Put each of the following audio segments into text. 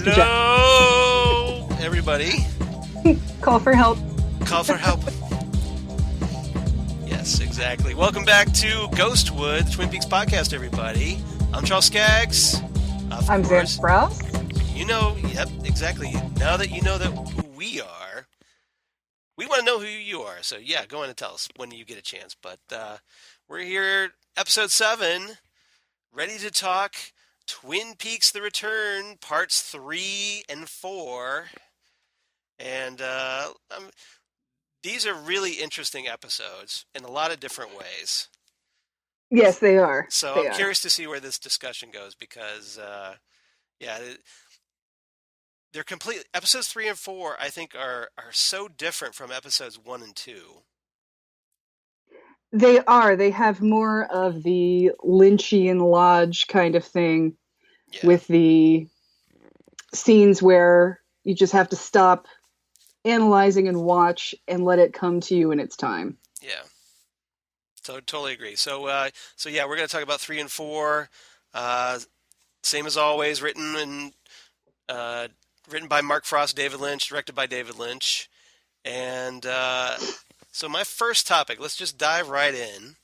Hello, everybody. Call for help. Call for help. Yes, exactly. Welcome back to Ghostwood, the Twin Peaks podcast, everybody. I'm Charles Skaggs. I'm Zan Sprouse. You know, yep, exactly. Now that you know who we are, we want to know who you are. So, yeah, go on and tell us when you get a chance. But we're here, episode 7, ready to talk Twin Peaks The Return, parts 3 and 4. And these are really interesting episodes in a lot of different ways. Yes, they are. So I'm curious to see where this discussion goes because, they're complete. Episodes 3 and 4, I think, are so different from episodes 1 and 2. They are. They have more of the Lynchian Lodge kind of thing with the scenes where you just have to stop analyzing and watch and let it come to you in its time. Yeah. So totally agree. So we're going to talk about 3 and 4. Same as always, written by Mark Frost, David Lynch, directed by David Lynch. And so my first topic, let's just dive right in.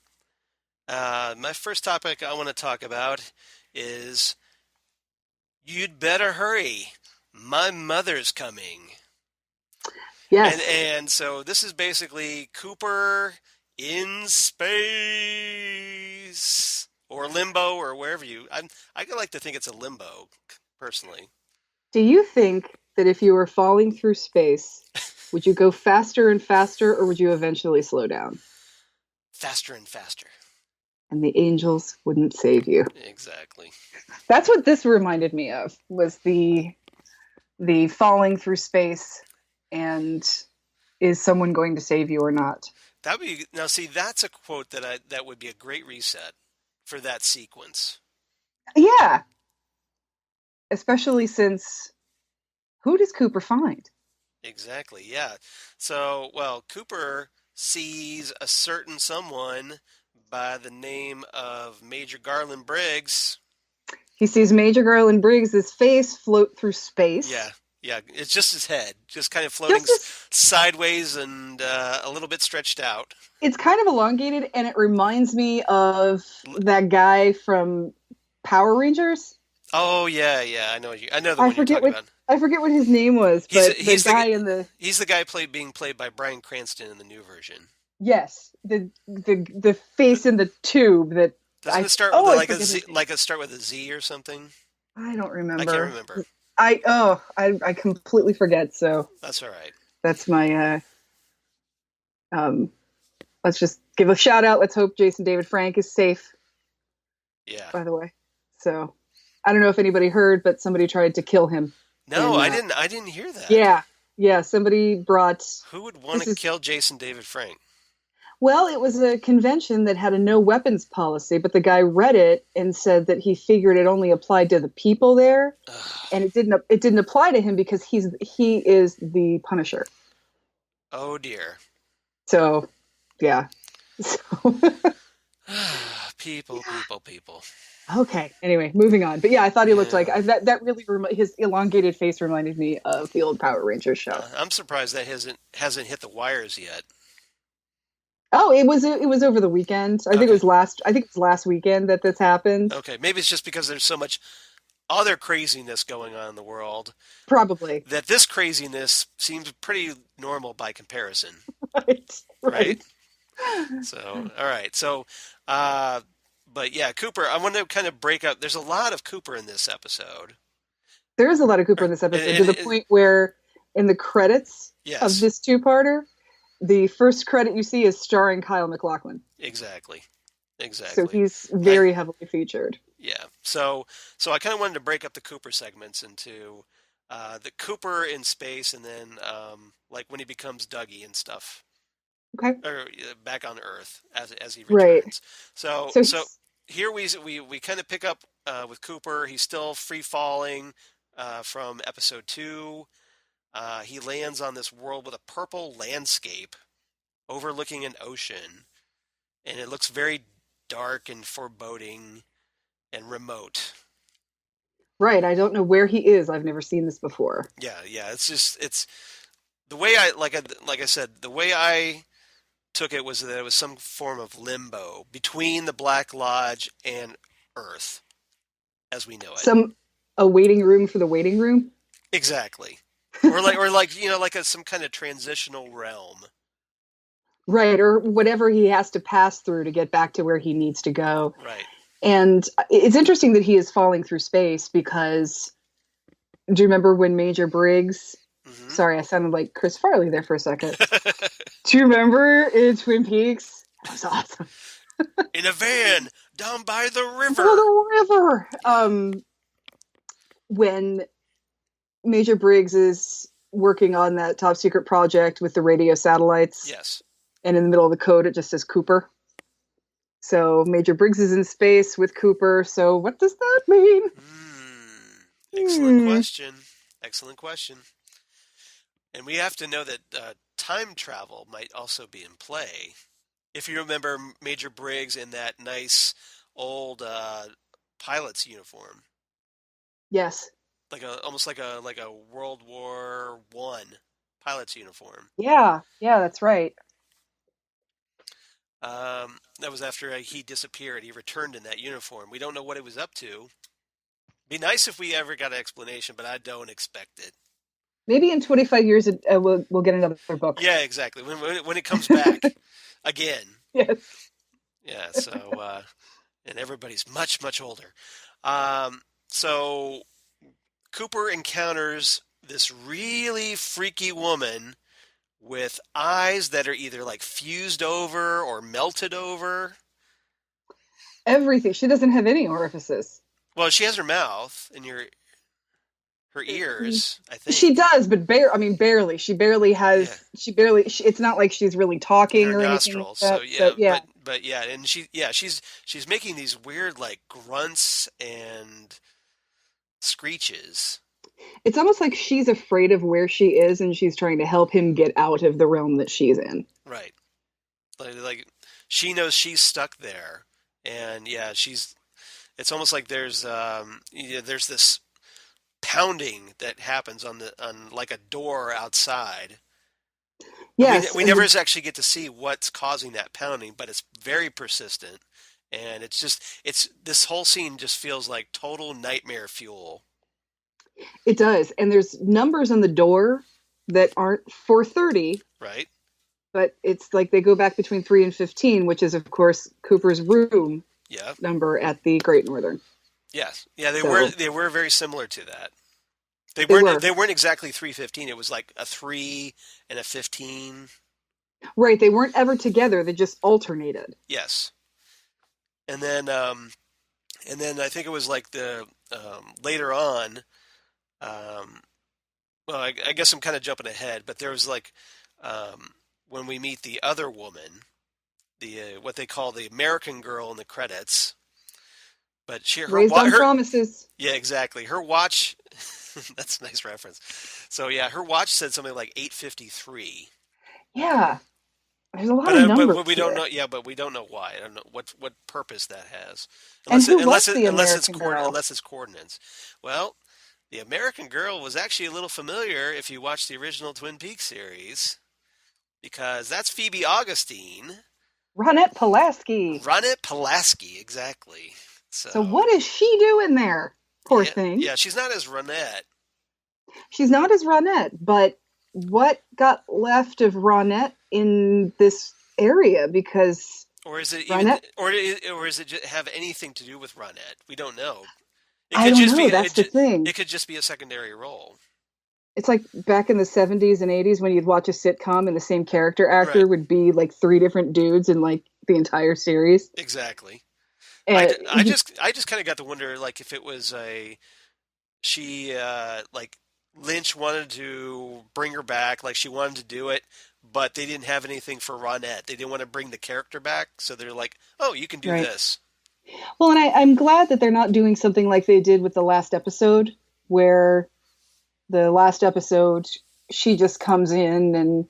My first topic I want to talk about is You'd Better Hurry. My Mother's Coming. Yes. And so this is basically Cooper in space or limbo or wherever I like to think it's a limbo, personally. Do you think that if you were falling through space, would you go faster and faster, or would you eventually slow down? Faster and faster. And the angels wouldn't save you. Exactly. That's what this reminded me of, was the falling through space and is someone going to save you or not? That's a quote that would be a great reset for that sequence. Yeah. Especially since, who does Cooper find? Exactly, yeah. So, Cooper sees a certain someone by the name of Major Garland Briggs. He sees Major Garland Briggs' face float through space. Yeah, it's just his head, just kind of floating sideways and a little bit stretched out. It's kind of elongated, and it reminds me of that guy from Power Rangers. Oh yeah, I know the one you're talking about. I forget what his name was, but he's the guy he's the guy being played by Bryan Cranston in the new version. Yes, the face in the tube that doesn't it start with start with a Z or something? I don't remember. I can't remember. I completely forget. So that's all right. That's my let's just give a shout out. Let's hope Jason David Frank is safe. Yeah. By the way, so I don't know if anybody heard, but somebody tried to kill him. No, I didn't. I didn't hear that. Yeah. Somebody brought. Who would want to kill Jason David Frank? Well, it was a convention that had a no weapons policy, but the guy read it and said that he figured it only applied to the people there, and it didn't apply to him because he is the Punisher. Oh dear. So, yeah. People. Okay. Anyway, moving on. But yeah, I thought he looked like that. Really, his elongated face reminded me of the old Power Rangers show. I'm surprised that hasn't hit the wires yet. Oh, it was over the weekend. I think it was last weekend that this happened. Okay, maybe it's just because there's so much other craziness going on in the world. Probably. That this craziness seems pretty normal by comparison. Right. So, all right. So, but yeah, Cooper, I want to kind of break up. There's a lot of Cooper in this episode. There is a lot of Cooper in this episode to the point where in the credits of this two-parter, the first credit you see is starring Kyle MacLachlan. Exactly. So he's very heavily featured. Yeah. So I kind of wanted to break up the Cooper segments into the Cooper in space and then like when he becomes Dougie and stuff. Okay. Or back on Earth as he returns. Right. So here we kind of pick up with Cooper. He's still free falling from episode 2. He lands on this world with a purple landscape overlooking an ocean, and it looks very dark and foreboding and remote. Right. I don't know where he is. I've never seen this before. Yeah, yeah. It's the way like I said, the way I took it was that it was some form of limbo between the Black Lodge and Earth as we know it. Some a waiting room for the waiting room. Exactly. Or like like some kind of transitional realm. Right, or whatever he has to pass through to get back to where he needs to go. Right. And it's interesting that he is falling through space because do you remember when Major Briggs? Hmm. Sorry, I sounded like Chris Farley there for a second. Do you remember in Twin Peaks? That was awesome. In a van down by the river. Oh, the river. When Major Briggs is working on that top secret project with the radio satellites. Yes. And in the middle of the code, it just says Cooper. So Major Briggs is in space with Cooper. So what does that mean? Excellent question. Excellent question. And we have to know that time travel might also be in play. If you remember Major Briggs in that nice old pilot's uniform. Yes. Almost like a World War I pilot's uniform. Yeah, that's right. That was after he disappeared. He returned in that uniform. We don't know what he was up to. Be nice if we ever got an explanation, but I don't expect it. Maybe in 25 years we'll get another book. Yeah, exactly. When it comes back again. Yes. Yeah. So and everybody's much older. So Cooper encounters this really freaky woman with eyes that are either like fused over or melted over. Everything. She doesn't have any orifices. Well, she has her mouth and her ears, I think. She does, but barely. She barely has. Yeah. She barely. It's not like she's really talking or nostrils, anything. Like that, so yeah, but yeah, and she's making these weird like grunts and screeches. It's almost like she's afraid of where she is, and she's trying to help him get out of the realm that she's in. Right. Like she knows she's stuck there, and yeah, it's almost like there's this pounding that happens on like a door outside. Yes, we never actually get to see what's causing that pounding, but it's very persistent, and it's this whole scene just feels like total nightmare fuel. It does, and there's numbers on the door that aren't 430, right? But it's like they go back between 3 and 15, which is of course Cooper's room. Yeah. Number at the Great Northern. Yes. Yeah, they were very similar to that. They weren't exactly 315. It was like a 3 and a 15. Right, they weren't ever together. They just alternated. Yes. And then I think it was like the later on well, I guess I'm kind of jumping ahead, but there was like when we meet the other woman, the what they call the American girl in the credits. But raised on promises. Yeah, exactly. Her watch. That's a nice reference. So yeah, her watch said something like 8:53. Yeah, there's a lot of numbers. But we don't know. Yeah, but we don't know why. I don't know what purpose that has. Unless it's coordinates. Well, the American Girl was actually a little familiar if you watch the original Twin Peaks series, because that's Phoebe Augustine. Ronette Pulaski. Ronette Pulaski, exactly. So what is she doing there? Poor thing. Yeah, she's not as Ronette. She's not as Ronette, but what got left of Ronette in this area? Because or is it Ronette, or is it just have anything to do with Ronette? We don't know. I don't know. That's the thing. It could just be a secondary role. It's like back in the 70s and 80s when you'd watch a sitcom and the same character actor would be like 3 different dudes in like the entire series. Exactly. I just kind of got to wonder, like, if it was like Lynch wanted to bring her back, like she wanted to do it, but they didn't have anything for Ronette. They didn't want to bring the character back, so they're like, oh, you can do this. Well, and I'm glad that they're not doing something like they did with the last episode, where the last episode she just comes in and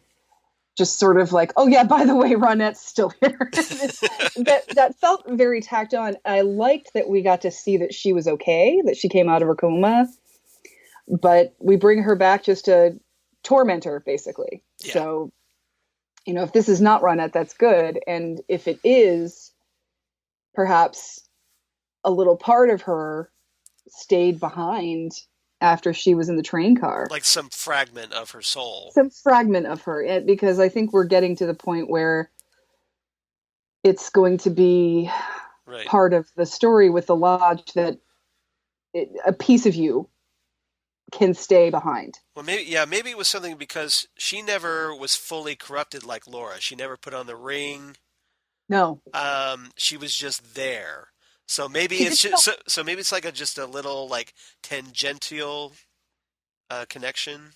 just sort of like, oh yeah, by the way, Ronette's still here. that felt very tacked on. I liked that we got to see that she was okay, that she came out of her coma, but we bring her back just to torment her, basically. Yeah. So, if this is not Ronette, that's good. And if it is, perhaps a little part of her stayed behind after she was in the train car. Like some fragment of her soul. Some fragment of her. Because I think we're getting to the point where it's going to be part of the story with the lodge that a piece of you can stay behind. Well, maybe it was something because she never was fully corrupted like Laura. She never put on the ring. No. She was just there. So maybe it's just, so maybe it's like just a little like tangential connection.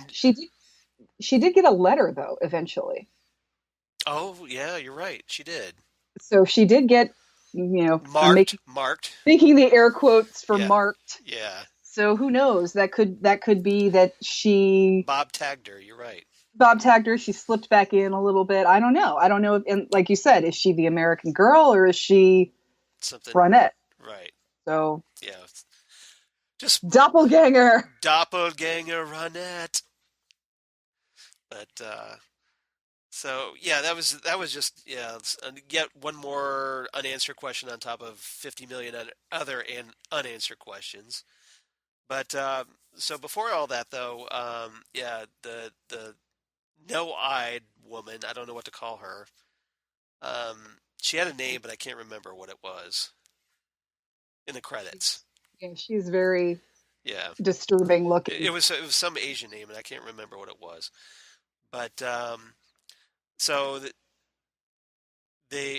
She did get a letter though eventually. Oh yeah, you're right. She did. So she did get, marked. Making the air quotes for marked. Yeah. So who knows? That could be that she Bob tagged her. You're right. Bob tagged her. She slipped back in a little bit. I don't know. And like you said, is she the American girl or is she something Ronette? Right. So yeah, just doppelganger Ronette. But so yeah, that was just yet one more unanswered question on top of 50 million other unanswered questions. But so before all that though, the no-eyed woman, I don't know what to call her. She had a name, but I can't remember what it was in the credits. Yeah, she's very Yeah. disturbing looking. It was some Asian name, and I can't remember what it was. But so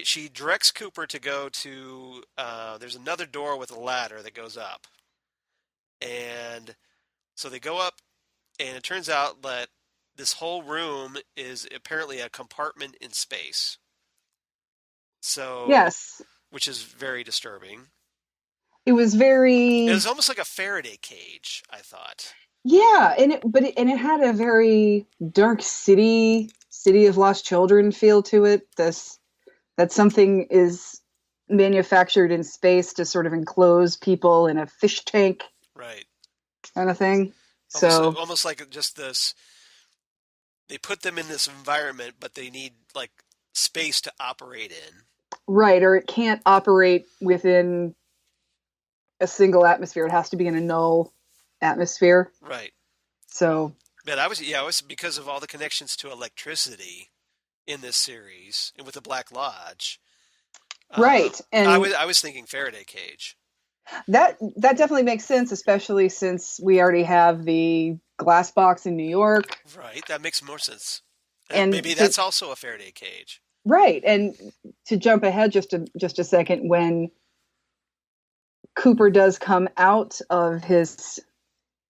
she directs Cooper to go to. There's another door with a ladder that goes up, and so they go up, and it turns out that this whole room is apparently a compartment in space. So yes, which is very disturbing. It was almost like a Faraday cage, I thought. Yeah, and it had a very dark city of lost children feel to it. That something is manufactured in space to sort of enclose people in a fish tank, right? Kind of thing. Almost like just this. They put them in this environment, but they need like space to operate in. Right, or it can't operate within a single atmosphere. It has to be in a null atmosphere. Right. So. But I was because of all the connections to electricity in this series and with the Black Lodge. Right, and I was thinking Faraday cage. That definitely makes sense, especially since we already have the glass box in New York. Right, that makes more sense. And maybe that's also a Faraday cage. Right, and to jump ahead just a second, when Cooper does come out of his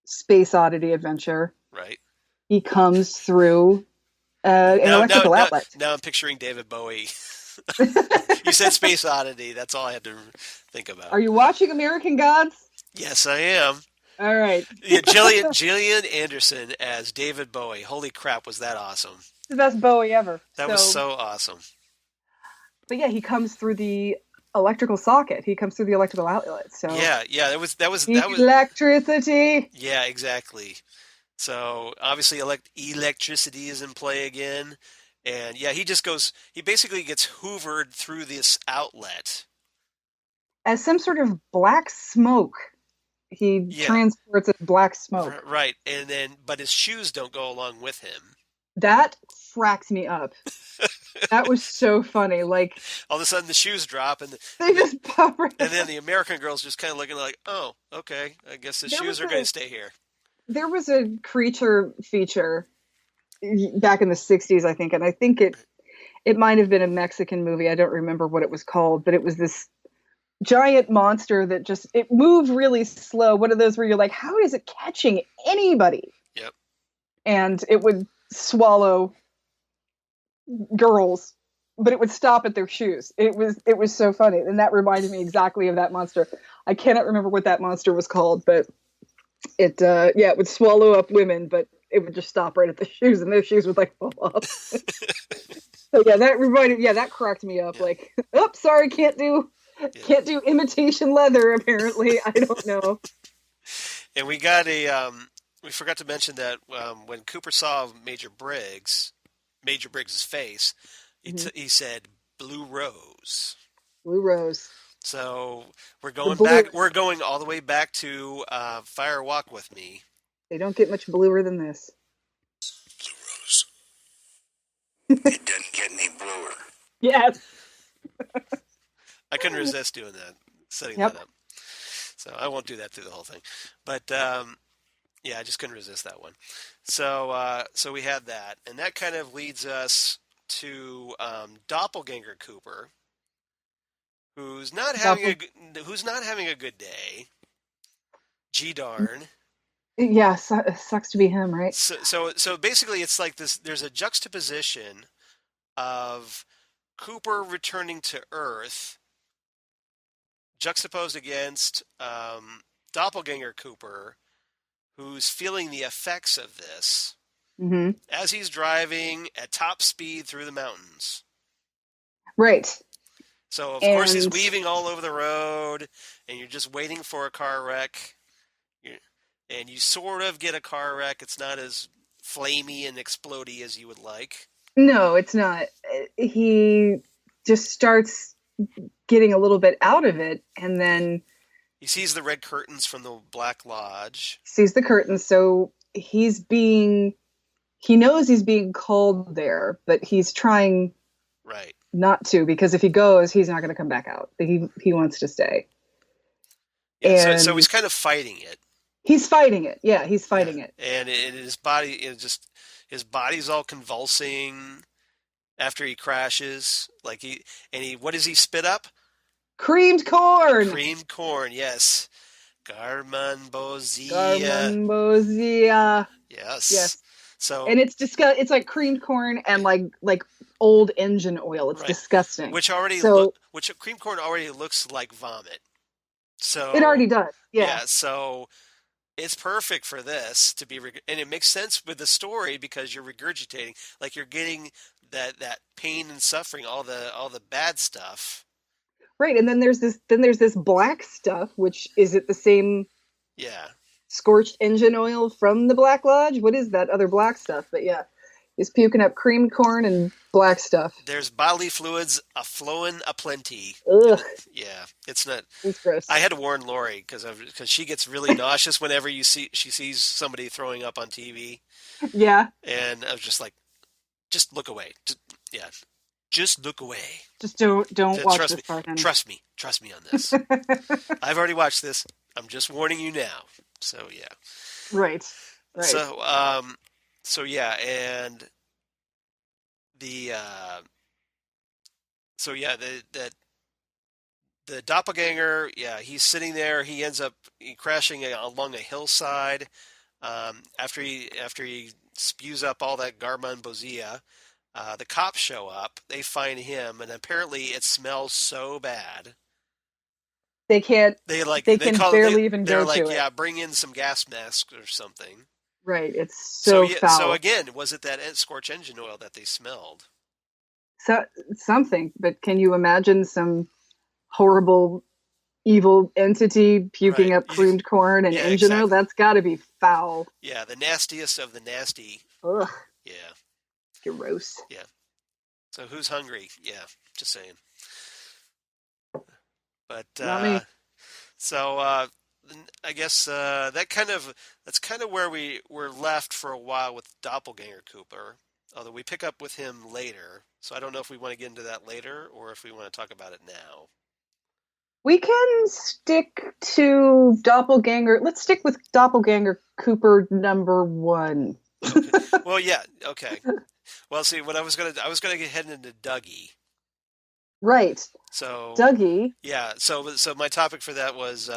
space oddity adventure, right, he comes through an electrical outlet. Now I'm picturing David Bowie. You said space oddity. That's all I had to think about. Are you watching American Gods? Yes, I am. All right. Yeah, Gillian Anderson as David Bowie. Holy crap, was that awesome? The best Bowie ever. That was so awesome. But yeah, he comes through the electrical socket. He comes through the electrical outlet. So yeah, that was electricity. Yeah, exactly. So obviously electricity is in play again. And yeah, he basically gets hoovered through this outlet. As some sort of black smoke. He transports as black smoke. Right. But his shoes don't go along with him. That cracks me up. That was so funny. Like, all of a sudden the shoes drop and they just pop right and then the American girl's just kind of looking like, oh, okay, I guess the shoes are going to stay here. There was a creature feature back in the 60s, I think, and I think it might have been a Mexican movie. I don't remember what it was called, but it was this giant monster that it moved really slow. One of those where you're like, how is it catching anybody? Yep. And it would swallow girls, but it would stop at their shoes. It was so funny, and that reminded me exactly of that monster. I cannot remember what that monster was called, but it would swallow up women, but it would just stop right at the shoes, and their shoes would like fall off. So yeah, that cracked me up. Yeah. Like, oh, sorry, can't do imitation leather. Apparently, I don't know. And we got we forgot to mention that when Cooper saw Major Briggs's face, he said blue rose. Blue rose. So we're going back. We're going all the way back to Fire Walk with Me. They don't get much bluer than this. Blue rose. It doesn't get any bluer. Yes. I couldn't resist doing that, setting Yep. that up. So I won't do that through the whole thing. But yeah, I just couldn't resist that one. So so we had that, and that kind of leads us to Doppelganger Cooper, who's not having a good day. Gee darn. Yeah, it sucks to be him, right? So basically, it's like this. There's a juxtaposition of Cooper returning to Earth, juxtaposed against Doppelganger Cooper, who's feeling the effects of this as he's driving at top speed through the mountains. Right. So, of course, he's weaving all over the road, and you're just waiting for a car wreck. And you sort of get a car wreck. It's not as flamey and explodey as you would like. No, it's not. He just starts getting a little bit out of it, and then he sees the red curtains from the Black Lodge. Sees the curtains, so he knows he's being called there, but he's trying not to, because if he goes, he's not going to come back out. He wants to stay. Yeah, so he's kind of fighting it. He's fighting it. Yeah, he's fighting it. And his body, his body's all convulsing after he crashes. Like what does he spit up? Creamed corn. Creamed corn, yes. Garmonbozia. Garmonbozia. Yes. Yes. So, and it's it's like creamed corn and like old engine oil. It's disgusting. Which creamed corn already looks like vomit. So it already does. Yeah. So it's perfect for this to be, and it makes sense with the story because you're regurgitating, like you're getting that pain and suffering, all the bad stuff. Right, and then there's this black stuff, which is it the same? Yeah. Scorched engine oil from the Black Lodge. What is that other black stuff? But yeah, he's puking up creamed corn and black stuff. There's bodily fluids a flowing aplenty. Ugh. Yeah, it's not. It's gross. I had to warn Lori because she gets really nauseous whenever she sees somebody throwing up on TV. Yeah. And I was just like, just look away. Just look away. Just don't watch this part. Trust me on this. I've already watched this. I'm just warning you now. So yeah. Right. So yeah, and the the doppelganger, he's sitting there. He ends up crashing along a hillside after he spews up all that Garmonbozia. The cops show up. They find him, and apparently it smells so bad. They can't. They can barely even go to it. They're like, yeah, bring in some gas masks or something. Right. It's so foul. So again, was it that scorched engine oil that they smelled? So something, but can you imagine some horrible, evil entity puking up creamed corn and engine oil? That's got to be foul. Yeah, the nastiest of the nasty. Ugh. Yeah. Gross. Yeah. So who's hungry? Yeah, just saying. But not me. So I guess that's kind of where we're left for a while with Doppelganger Cooper. Although we pick up with him later, so I don't know if we want to get into that later or if we want to talk about it now. We can stick to Doppelganger. Let's stick with Doppelganger Cooper number 1. Okay. Well, yeah. Okay. Well, see, what I was gonna get heading into Dougie. Right. So Dougie. Yeah. So my topic for that was,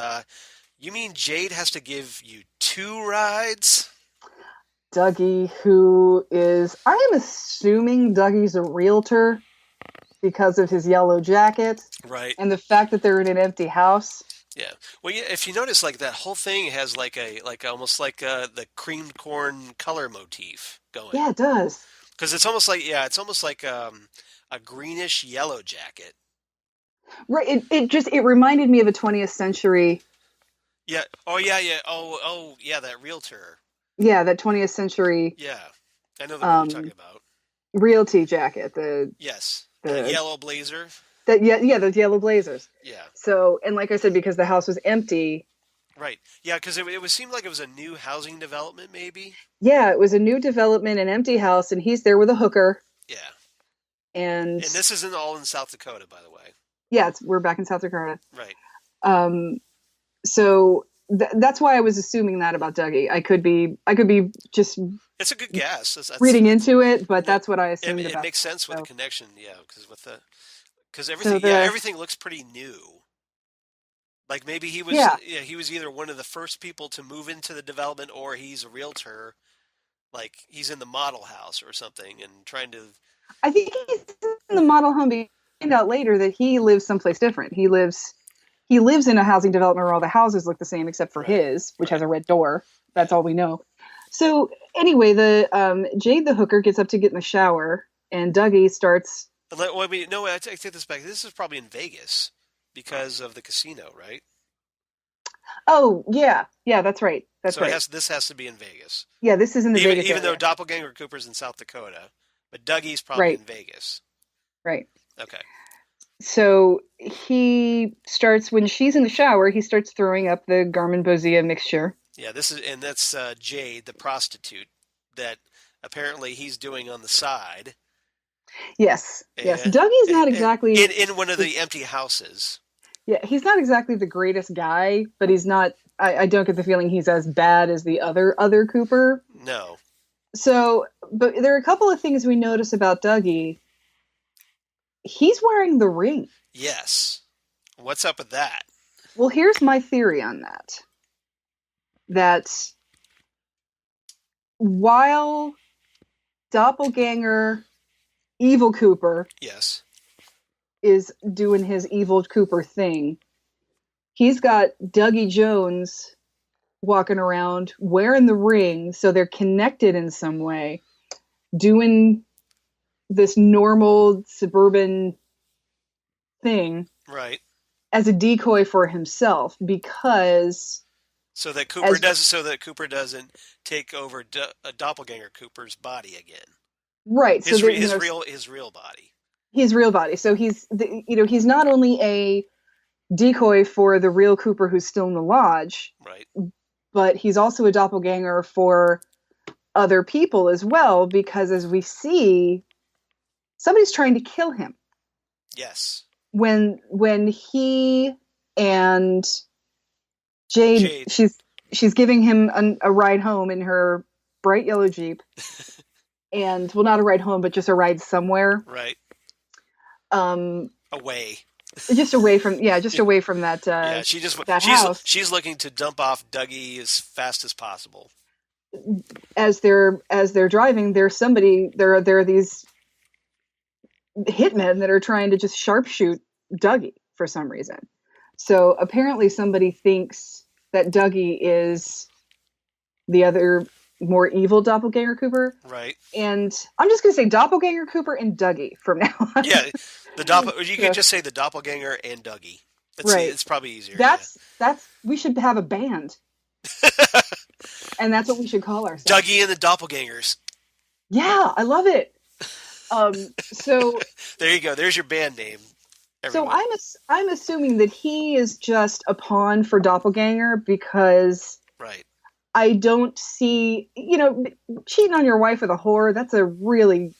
you mean Jade has to give you 2 rides? Dougie, who is, I am assuming Dougie's a realtor because of his yellow jacket. Right. And the fact that they're in an empty house. Yeah. Well, yeah, if you notice, like that whole thing has like almost like the creamed corn color motif going, Yeah, it does. because it's almost like yeah, it's almost like a greenish yellow jacket. Right. It reminded me of a 20th century. Yeah. Oh yeah, yeah. Oh yeah, that realtor. Yeah, that 20th century Yeah, I know the one you're talking um, about. realty jacket. Yes, that The yellow blazer. that yeah, those yellow blazers. Yeah. So, and like I said, because the house was empty, Right. Yeah, because it would seem like it was a new housing development, maybe. yeah, it was a new development, an empty house, and he's there with a hooker. Yeah. And And this isn't all in South Dakota, by the way. yeah, we're back in South Dakota. Right. Um, so that's why I was assuming that about Dougie. I could be just It's a good guess. reading into it, but No, that's what I assumed it about. makes sense with the So, connection. Yeah, because so everything, yeah, the everything looks pretty new. Like maybe yeah, he was either one of the first people to move into the development, or he's a realtor, like he's in the model house or something, and trying to. I think he's in the model home. We find out later that he lives someplace different. He lives in a housing development where all the houses look the same except for Right. his, which has Right. a red door. That's Yeah. all we know. So anyway, the Jade the hooker gets up to get in the shower, and Dougie starts. Well, I mean, no, I take this back. This is probably in Vegas because of the casino, right? Oh yeah, yeah, that's right, that's So right. this has to be in Vegas. Yeah, this is in the Vegas Even though area. Doppelganger Cooper's in South Dakota, but Dougie's probably Right, in Vegas. right. Okay. So he starts when she's in the shower. He starts throwing up the Garmin Bozia mixture. Yeah, that's Jade, the prostitute, that apparently he's doing on the side, Yes, yes. and, Dougie's not exactly. in one of the empty houses. Yeah, he's not exactly the greatest guy, but he's not. I don't get the feeling he's as bad as the other Cooper. No. So, but there are a couple of things we notice about Dougie. He's wearing the ring. Yes. What's up with that? Well, here's my theory on that. That while Doppelganger Evil Cooper Yes. is doing his Evil Cooper thing, he's got Dougie Jones walking around wearing the ring, so they're connected in some way, doing this normal suburban thing Right. as a decoy for himself, because as So that Cooper doesn't take over a Doppelganger Cooper's body again. right, so that His real body. his real body. So he's not only a decoy for the real Cooper who's still in the lodge, Right. but he's also a doppelganger for other people as well, because as we see, somebody's trying to kill him. Yes. When he and Jade. She's giving him a ride home in her bright yellow Jeep, and well, not a ride home, but just a ride somewhere. Right. Away. Just away from away from that. Yeah, that house. She's looking to dump off Dougie as fast as possible. As they're driving, there are these hitmen that are trying to just sharpshoot Dougie for some reason. So apparently somebody thinks that Dougie is the other more evil doppelganger Cooper. Right. And I'm just going to say doppelganger Cooper and Dougie from now on. Yeah, you can just say the doppelganger and Dougie. Right. It's probably easier. That's we should have a band. And that's what we should call ourselves. Dougie and the Doppelgangers. Yeah, I love it. So there you go. There's your band name. Everyone. So I'm assuming that he is just a pawn for Doppelganger, because right. I don't see, cheating on your wife with a whore, that's a really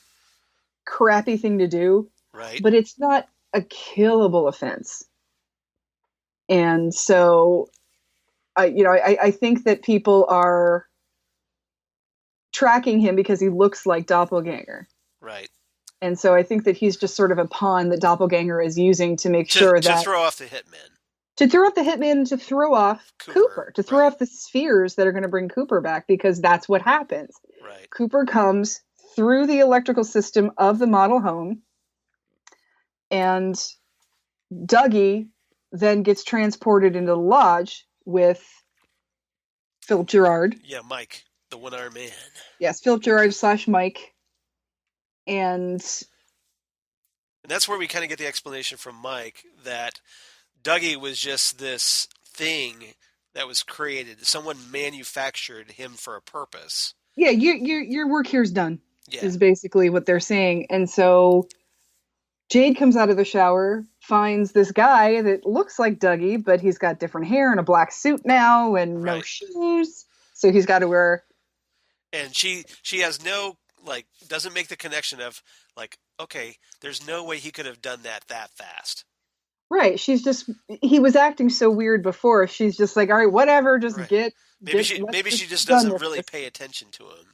crappy thing to do. Right. But it's not a killable offense. And so I think that people are tracking him because he looks like Doppelganger. Right. And so I think that he's just sort of a pawn that Doppelganger is using to make sure that... To throw off the hitmen. To throw off the hitmen, to throw off Cooper. To throw off the spheres that are going to bring Cooper back, because that's what happens. Right. Cooper comes through the electrical system of the model home, and Dougie then gets transported into the lodge with Philip Gerard. Yeah, Mike, the one-armed man. Yes, Philip Gerard / Mike. And that's where we kind of get the explanation from Mike that Dougie was just this thing that was created. Someone manufactured him for a purpose. Yeah, your work here's done. Yeah. Is basically what they're saying. And so Jade comes out of the shower, finds this guy that looks like Dougie, but he's got different hair and a black suit now and no shoes. So he's got to wear. And she has no, like, doesn't make the connection of, like, okay, there's no way he could have done that fast. Right. He was acting so weird before. She's just like, all right, whatever, just get. Maybe she just doesn't really pay attention to him.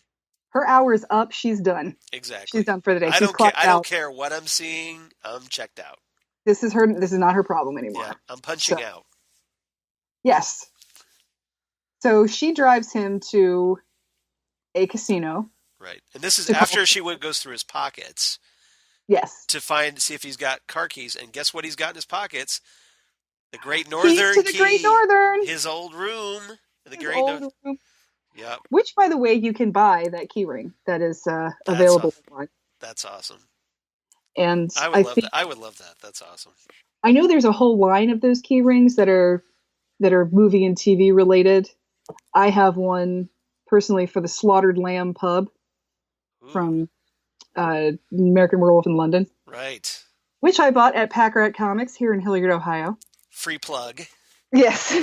Her hour is up. She's done. Exactly. She's done for the day. I don't care what I'm seeing. I'm checked out. This is not her problem anymore. Yeah, I'm punching out. Yes. So she drives him to a casino. Right. And this is after she goes through his pockets. Yes. To see if he's got car keys. And guess what he's got in his pockets? The Great Northern Keys to the Great Northern. His old room. Room. Yep. Which, by the way, you can buy that key ring that is available online. That's awesome. And I would love that. That's awesome. I know there's a whole line of those key rings that are movie and TV related. I have one personally for the Slaughtered Lamb pub from American Werewolf in London. Right. Which I bought at Pack Rat Comics here in Hilliard, Ohio. Free plug. Yes.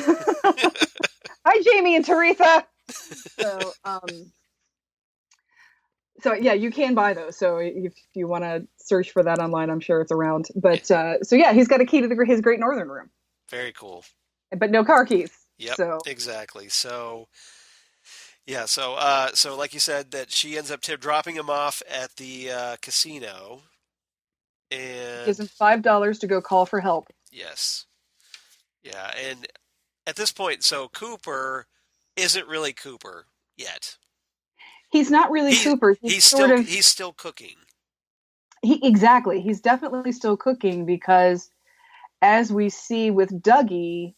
Hi, Jamie and Teresa. So yeah, you can buy those. So if you want to search for that online, I'm sure it's around. But so yeah, he's got a key to his Great Northern room. Very cool. But no car keys. Yep. So. Exactly. So yeah. So like you said, that she ends up dropping him off at the casino, and gives him $5 to go call for help. Yes. Yeah, and at this point, so Cooper isn't really Cooper yet. He's not really Cooper. He's still cooking. Exactly. He's definitely still cooking because, as we see with Dougie,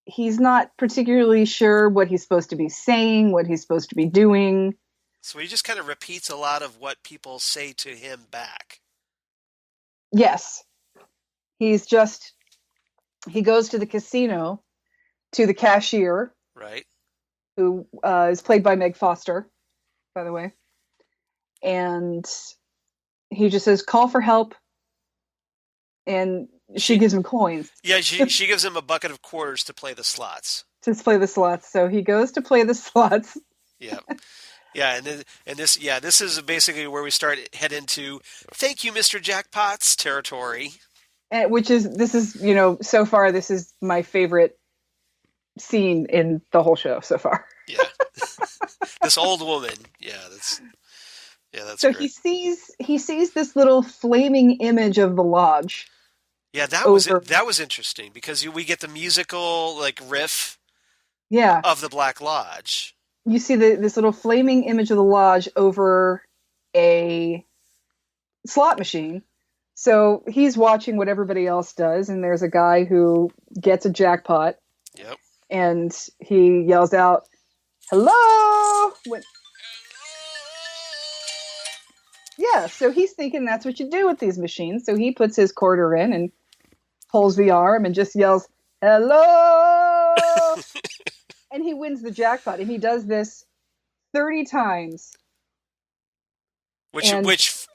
he's not particularly sure what he's supposed to be saying, what he's supposed to be doing. So he just kind of repeats a lot of what people say to him back. Yes. He goes to the casino, to the cashier. Right. Who is played by Meg Foster, by the way. And he just says, call for help. And she gives him coins. Yeah, she gives him a bucket of quarters to play the slots. So he goes to play the slots. Yeah. Yeah, this is basically where we head into thank you, Mr. Jackpot's territory. So far this is my favorite scene in the whole show so far. Yeah. This old woman. That's so great. he sees this little flaming image of the lodge. Yeah, that was interesting because we get the musical riff of the Black Lodge. You see this little flaming image of the lodge over a slot machine. So he's watching what everybody else does, and there's a guy who gets a jackpot. Yep. And he yells out, "Hello!" Yeah, so he's thinking that's what you do with these machines. So he puts his quarter in and pulls the arm and just yells, "Hello!" And he wins the jackpot. And he does this 30 times. Which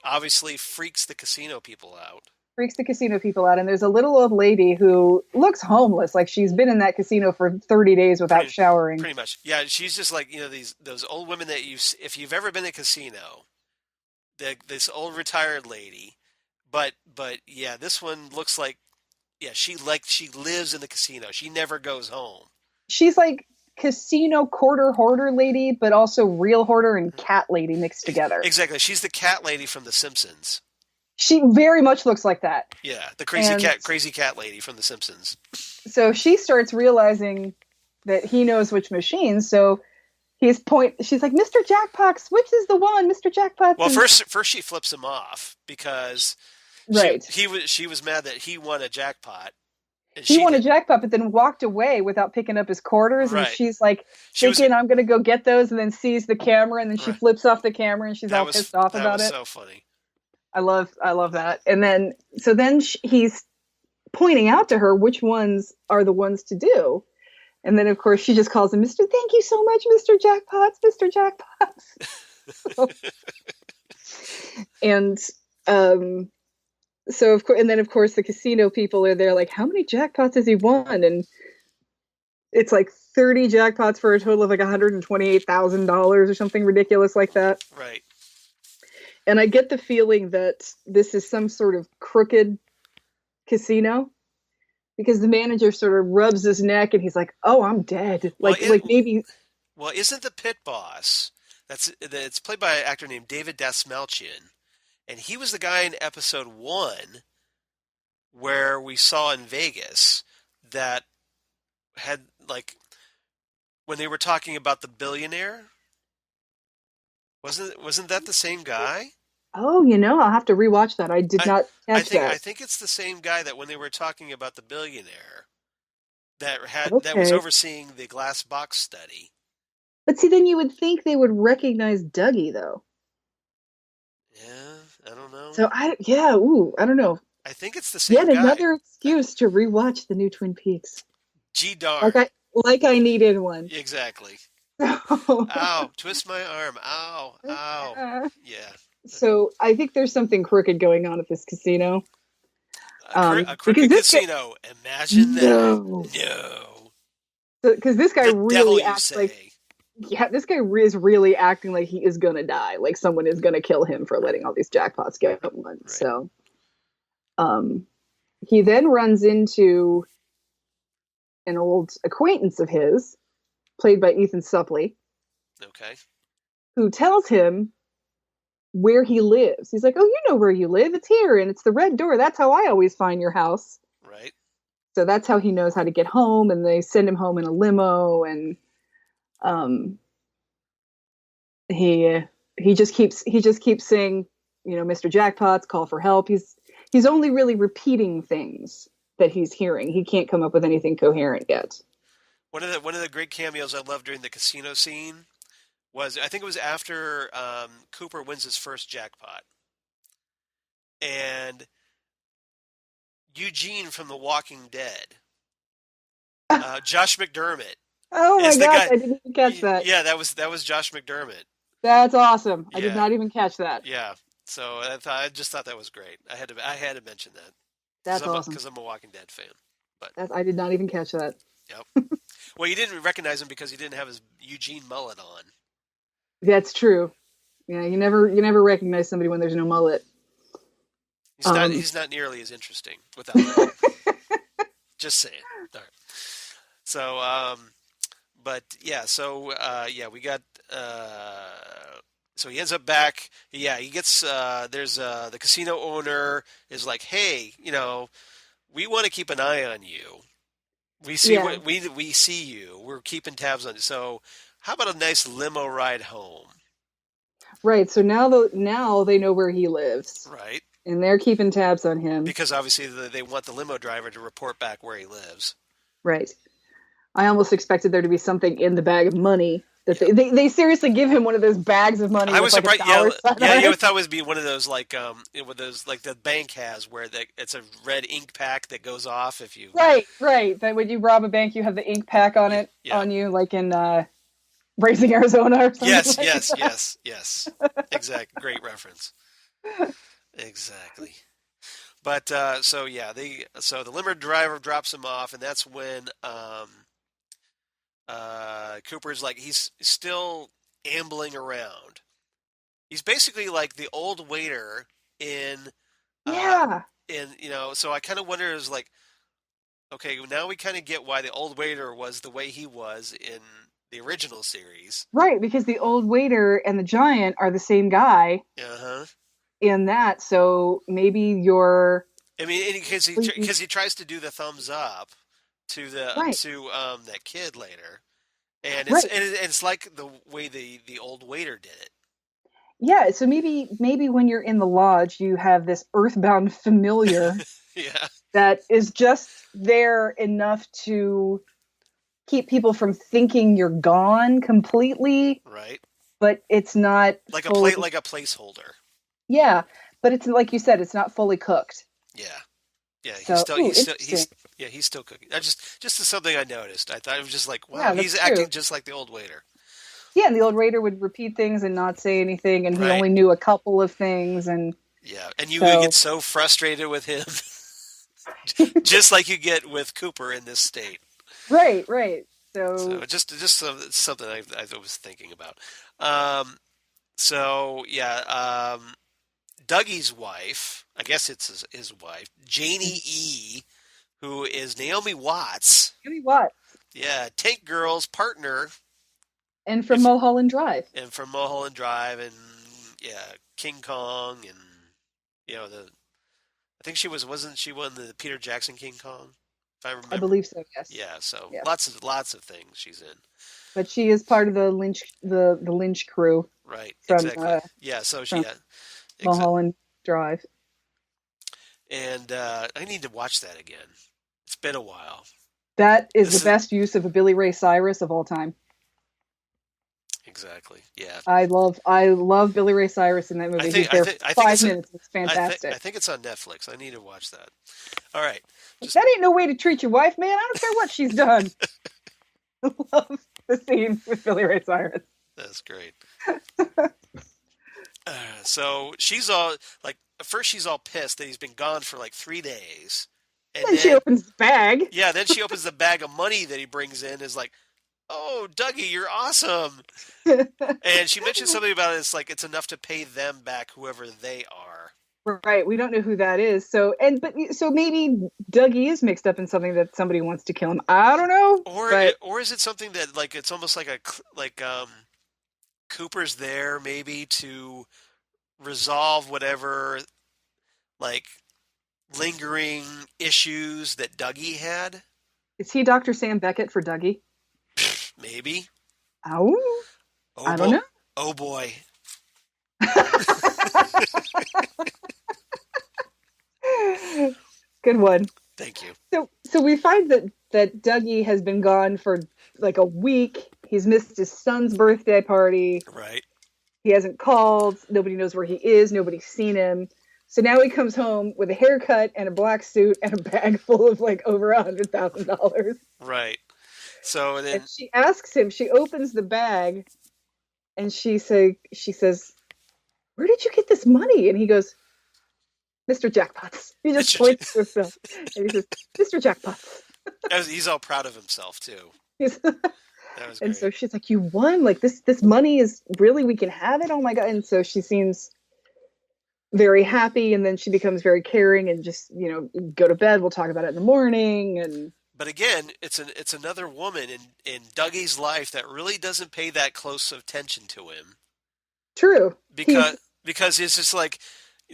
obviously freaks the casino people out. And there's a little old lady who looks homeless, like she's been in that casino for 30 days without showering. Pretty much. Yeah, she's just like, those old women that if you've ever been to a casino, this old retired lady, but yeah, this one looks like, yeah, she lives in the casino. She never goes home. She's like casino quarter hoarder lady, but also real hoarder and cat lady mixed together. Exactly. She's the cat lady from The Simpsons. She very much looks like that. Yeah, the crazy cat lady from The Simpsons. So she starts realizing that he knows which machine, so she's like, "Mr. Jackpox, which is the one, Mr. Jackpox?" Well, first she flips him off because right. she was mad that he won a jackpot. And he she won a didn't. jackpot, but then walked away without picking up his quarters. And Right. she's like She was thinking, I'm going to go get those, and then sees the camera, and then she right. flips off the camera, and she's all pissed off That about was it. so funny. I love that. And then, so then he's pointing out to her which ones are the ones to do. And then, of course, she just calls him Mr. Thank you so much, Mr. Jackpots, Mr. Jackpots. And so, of course, and then, of course, the casino people are there like, how many jackpots has he won? And it's like 30 jackpots for a total of like $128,000 or something ridiculous like that. Right. And I get the feeling that this is some sort of crooked casino, because the manager sort of rubs his neck and he's like, "Oh, I'm dead." Like maybe. Well, isn't the pit boss it's played by an actor named David Dasmalchian, and he was the guy in episode 1 where we saw in Vegas that had like when they were talking about the billionaire. Wasn't that the same guy? Oh, I'll have to rewatch that. I did not catch that. I think it's the same guy that when they were talking about the billionaire that was Okay. overseeing the glass box study. But see, then you would think they would recognize Dougie, though. Yeah, I don't know. So I don't know. I think it's the same Yet guy. another excuse to rewatch the new Twin Peaks. Gee darn. Like I needed one. Exactly. Ow, twist my arm. Ow, ow. Yeah. So I think there's something crooked going on at this casino. A crooked casino. Imagine that. No. Because this guy really acts like, this guy is really acting like he is gonna die. Like someone is gonna kill him for letting all these jackpots get won. Right. So, he then runs into an old acquaintance of his, played by Ethan Suplee. Okay. Who tells him where he lives. He's like, "Oh, you know where you live. It's here, and it's the red door. That's how I always find your house." Right. So that's how he knows how to get home, and they send him home in a limo, and he just keeps saying, Mr. Jackpots, call for help. He's only really repeating things that he's hearing. He can't come up with anything coherent yet. One of the great cameos I loved during the casino scene was, I think it was after Cooper wins his first jackpot, and Eugene from The Walking Dead, Josh McDermott. Oh my gosh, I didn't even catch that. Yeah, that was Josh McDermott. That's awesome. Yeah. I did not even catch that. Yeah, so I just thought that was great. I had to mention that. That's awesome. Because I'm a Walking Dead fan. But I did not even catch that. Yep. Well, you didn't recognize him because he didn't have his Eugene mullet on. That's true. Yeah, you never recognize somebody when there's no mullet. He's not nearly as interesting without that. Just saying. All right. So, but yeah, so we got. So he ends up back. Yeah, he gets. There's the casino owner is like, hey, we want to keep an eye on you. We see we see you. We're keeping tabs on you. So, how about a nice limo ride home? Right. So now they know where he lives. Right. And they're keeping tabs on him. Because obviously they want the limo driver to report back where he lives. Right. I almost expected there to be something in the bag of money. That they seriously give him one of those bags of money. I was surprised. You thought it would be one of those like the bank has where it's a red ink pack that goes off if you. Right. That when you rob a bank, you have the ink pack on it on you, like in Raising Arizona or something. Yes. Exactly. Great reference. Exactly. But so the limo driver drops him off, and that's when Cooper's like, he's still ambling around. He's basically like the old waiter in so I kind of wonder, is like, okay, now we kind of get why the old waiter was the way he was in the original series. Right, because the old waiter and the giant are the same guy. Uh-huh. In that, so maybe you're. I mean, because he tries to do the thumbs up to that kid later, and it's like the way the old waiter did it. Yeah, so maybe when you're in the lodge, you have this earthbound familiar that is just there enough to keep people from thinking you're gone completely, Right. but it's not Like fully. like a placeholder. Yeah, but it's like you said, it's not fully cooked. Yeah. Yeah, So, ooh, interesting. he's still cooking. I just is something I noticed. I thought it was just like, wow, Yeah, that's he's true. acting just like the old waiter. Yeah, and the old raider would repeat things and not say anything, and he Right. only knew a couple of things, and Yeah, and you would get so so frustrated with him, just like you get with Cooper in this state. right, right. So So something I was thinking about. Um, so yeah, Dougie's wife, I guess it's his wife, Janie E, who is Naomi Watts. Jimmy Watt, Yeah, Tank Girl's partner, and from if Mulholland Drive, and from Mulholland Drive, and yeah, King Kong, and the I think wasn't she one the Peter Jackson King Kong, if I I remember. believe so. Yes, Yeah, so yes. lots of things she's in. But she is part of the Lynch crew Right, from exactly. Yeah, so she from yeah, exactly. Mulholland Drive. And I need to watch that again. It's been a while. That is the This is best use of a Billy Ray Cyrus of all time. exactly. Yeah. I love Billy Ray Cyrus in that movie. He's there for I think 5 minutes. It's I fantastic. think it's on Netflix. I need to watch that. All right. Just That ain't no way to treat your wife, man. I don't care what she's done. I love the scene with Billy Ray Cyrus. that's great. So she's all like, at first she's all pissed that he's been gone for like 3 days, and Then she then opens the bag. yeah, then she opens the bag of money that he brings in. Is like, oh, Dougie, you're awesome. And she mentioned something about it's like it's enough to pay them back, whoever they are. Right, we don't know who that is. So maybe Dougie is mixed up in something that somebody wants to kill him. I don't know, but Or is it something that like it's almost like Cooper's there maybe to resolve whatever like lingering issues that Dougie had? is he Dr. Sam Beckett for Dougie? Maybe. Oh, Oh I don't boy. know. Oh boy. Good one. Thank you. So we find that Dougie has been gone for like a week. He's missed his son's birthday party. Right. He hasn't called. Nobody knows where he is. Nobody's seen him. So now he comes home with a haircut and a black suit and a bag full of like over $100,000. Right. So then And she asks him. She opens the bag, and she says, "Where did you get this money?" And he goes, "Mr. Jackpots." He just points to himself, and he says, "Mr. Jackpots." he's all proud of himself too. He's- That was and great. so she's like, "You won! Like this money is really, we can have it. Oh my god!" And so she seems very happy, and then she becomes very caring, and just go to bed. We'll talk about it in the morning. And But again, it's another woman in Dougie's life that really doesn't pay that close attention to him true, he's because it's just like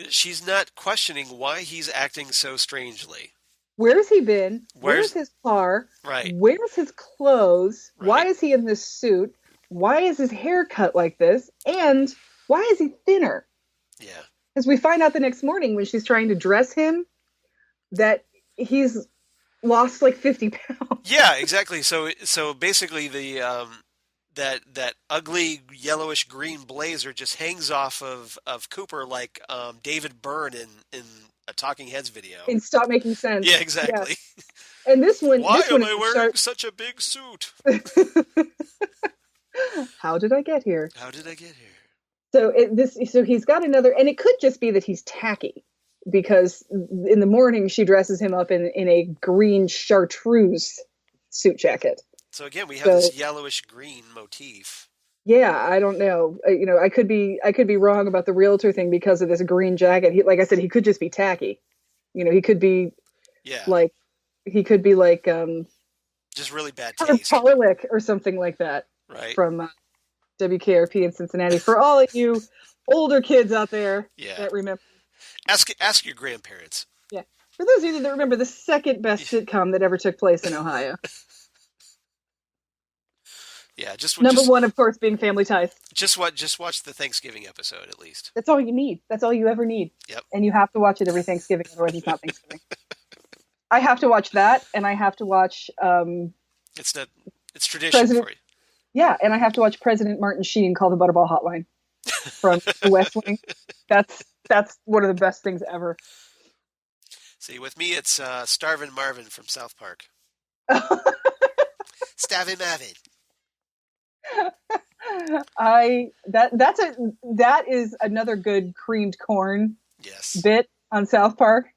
she's not questioning why he's acting so strangely. where's he been? Where's Where's his car? right, Where's his clothes? Why right, is he in this suit? Why is his hair cut like this? And why is he thinner? yeah, Because we find out the next morning when she's trying to dress him that he's lost like 50 pounds. yeah, exactly. So basically that ugly yellowish green blazer just hangs off of Cooper like David Byrne in a Talking Heads video. And stop making sense. Yeah, Yeah. exactly. And this one, Why am I is wearing such a big suit? How did I get here? How did I get here? So he's got another, and it could just be that he's tacky, because in the morning she dresses him up in a green chartreuse suit jacket. So again, we have So this yellowish green motif. yeah, I don't know. I could be wrong about the realtor thing because of this green jacket. Like I said, he could just be tacky. He could be Yeah, like just really bad Herb taste, Pollick or something like that right? from WKRP in Cincinnati. For all of you older kids out there Yeah. that remember. Ask your grandparents. Yeah. For those of you that remember the second best sitcom that ever took place in Ohio. Yeah, Number one, of course, being Family Ties. just watch the Thanksgiving episode at least. That's all you need. That's all you ever need. Yep. And you have to watch it every Thanksgiving, otherwise it's not Thanksgiving. I have to watch that, and I have to watch It's not. It's tradition President. for you. Yeah, and I have to watch President Martin Sheen call the Butterball Hotline from The West Wing. That's one of the best things ever. See, with me, it's Starvin' Marvin from South Park. Starvin' Marvin. That is another good creamed corn Yes. bit on South Park.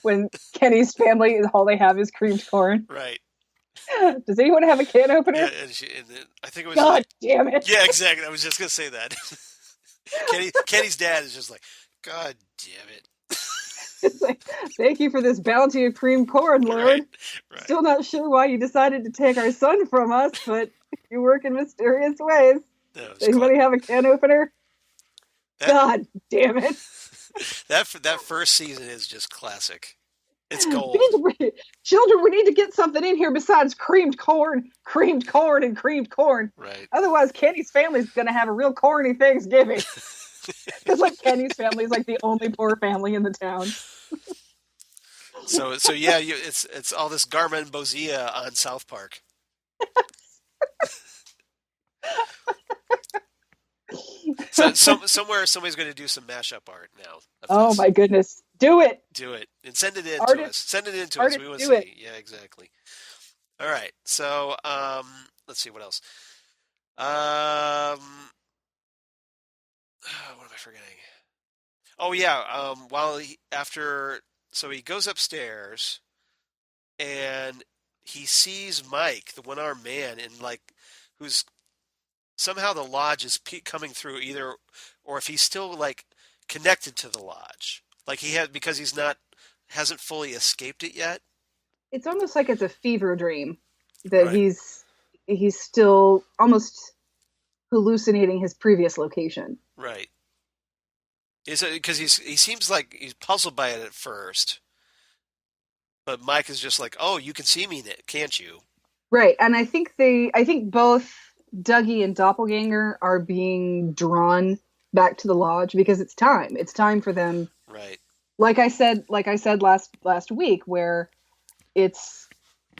When Kenny's family, all they have is creamed corn. Right. Does anyone have a can opener? Yeah, and then, I think it was God like, damn it. yeah, exactly. I was just gonna say that. Kenny's dad is just like, God damn it. It's like, thank you for this bounty of creamed corn, Lord. Right. Still not sure why you decided to take our son from us, but you work in mysterious ways. No, Does anybody have a can opener? God damn it. That first season is just classic. It's gold. Children, we need to get something in here besides creamed corn, and creamed corn. Right. Otherwise, Kenny's family's going to have a real corny Thanksgiving. Because like Kenny's family is like the only poor family in the town. So yeah, it's all this Garmin Bozia on South Park. So somewhere somebody's going to do some mashup art now. Oh my goodness. Do it and send it in to us. Send it in to us. We want to see it. Yeah, exactly. All right. So let's see what else. What am I forgetting? Oh yeah. So he goes upstairs and he sees Mike, the one-armed man, and like who's somehow the lodge is coming through either, or if he's still like connected to the lodge, like he had because hasn't fully escaped it yet. It's almost like it's a fever dream that he's still almost hallucinating his previous location. Right. Is it because he seems like he's puzzled by it at first, but Mike is just like, "Oh, you can see me, can't you?" Right, and I think both Dougie and Doppelganger are being drawn back to the lodge because it's time. It's time for them. Right. Like I said last week, where it's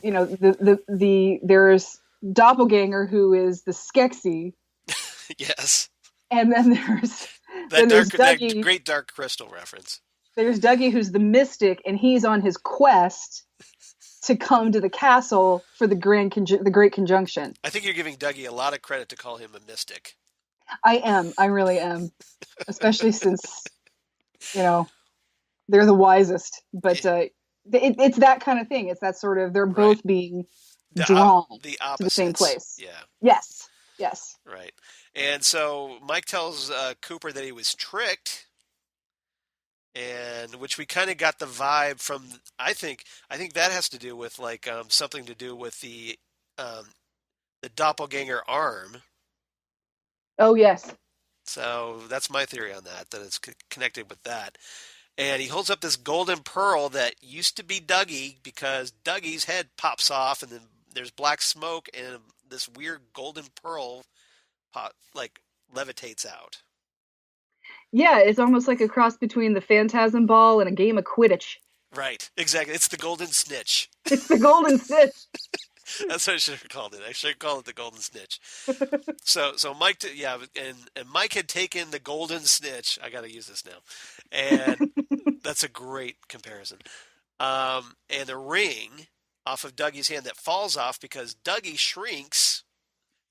there's Doppelganger who is the Skeksis. Yes. And then there's that great Dark Crystal reference. There's Dougie who's the mystic, and he's on his quest to come to the castle for the Great Conjunction. I think you're giving Dougie a lot of credit to call him a mystic. I am. I really am. Especially since, they're the wisest. But it's that kind of thing. It's that sort of, they're both being drawn to the same place. Yeah. Yes. Right. And so Mike tells Cooper that he was tricked, and which we kind of got the vibe from. I think that has to do with like something to do with the doppelganger arm. Oh yes. So that's my theory on that it's connected with that. And he holds up this golden pearl that used to be Dougie because Dougie's head pops off, and then there's black smoke, and this weird golden pearl levitates out. Yeah, it's almost like a cross between the Phantasm Ball and a game of Quidditch. Right, exactly. It's the golden snitch. It's the golden snitch. That's what I should have called it. I should have called it the golden snitch. So Mike, and Mike had taken the golden snitch. I got to use this now, and that's a great comparison. And the ring off of Dougie's hand that falls off because Dougie shrinks,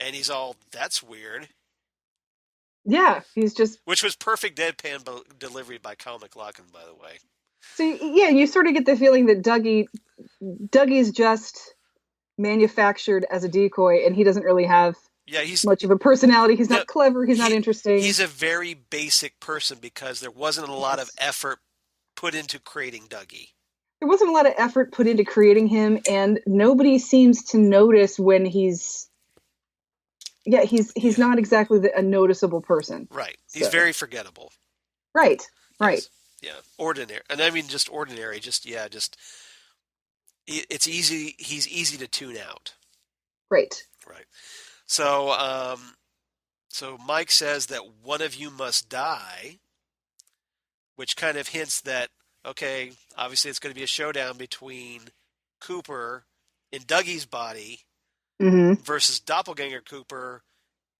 and he's all, "That's weird." Yeah, he's just... Which was perfect deadpan delivery by Kyle MacLachlan, by the way. So, yeah, you sort of get the feeling that Dougie's just manufactured as a decoy, and he doesn't really have much of a personality. He's not clever. He's not interesting. He's a very basic person because there wasn't a lot of effort put into creating Dougie. There wasn't a lot of effort put into creating him, and nobody seems to notice when he's not exactly a noticeable person. Right. He's very forgettable. Right. Yes. Yeah. Ordinary. And I mean just ordinary. It's easy. He's easy to tune out. Right. So, so Mike says that one of you must die, which kind of hints that, okay, obviously it's going to be a showdown between Cooper in Dougie's body Hmm. versus Doppelganger Cooper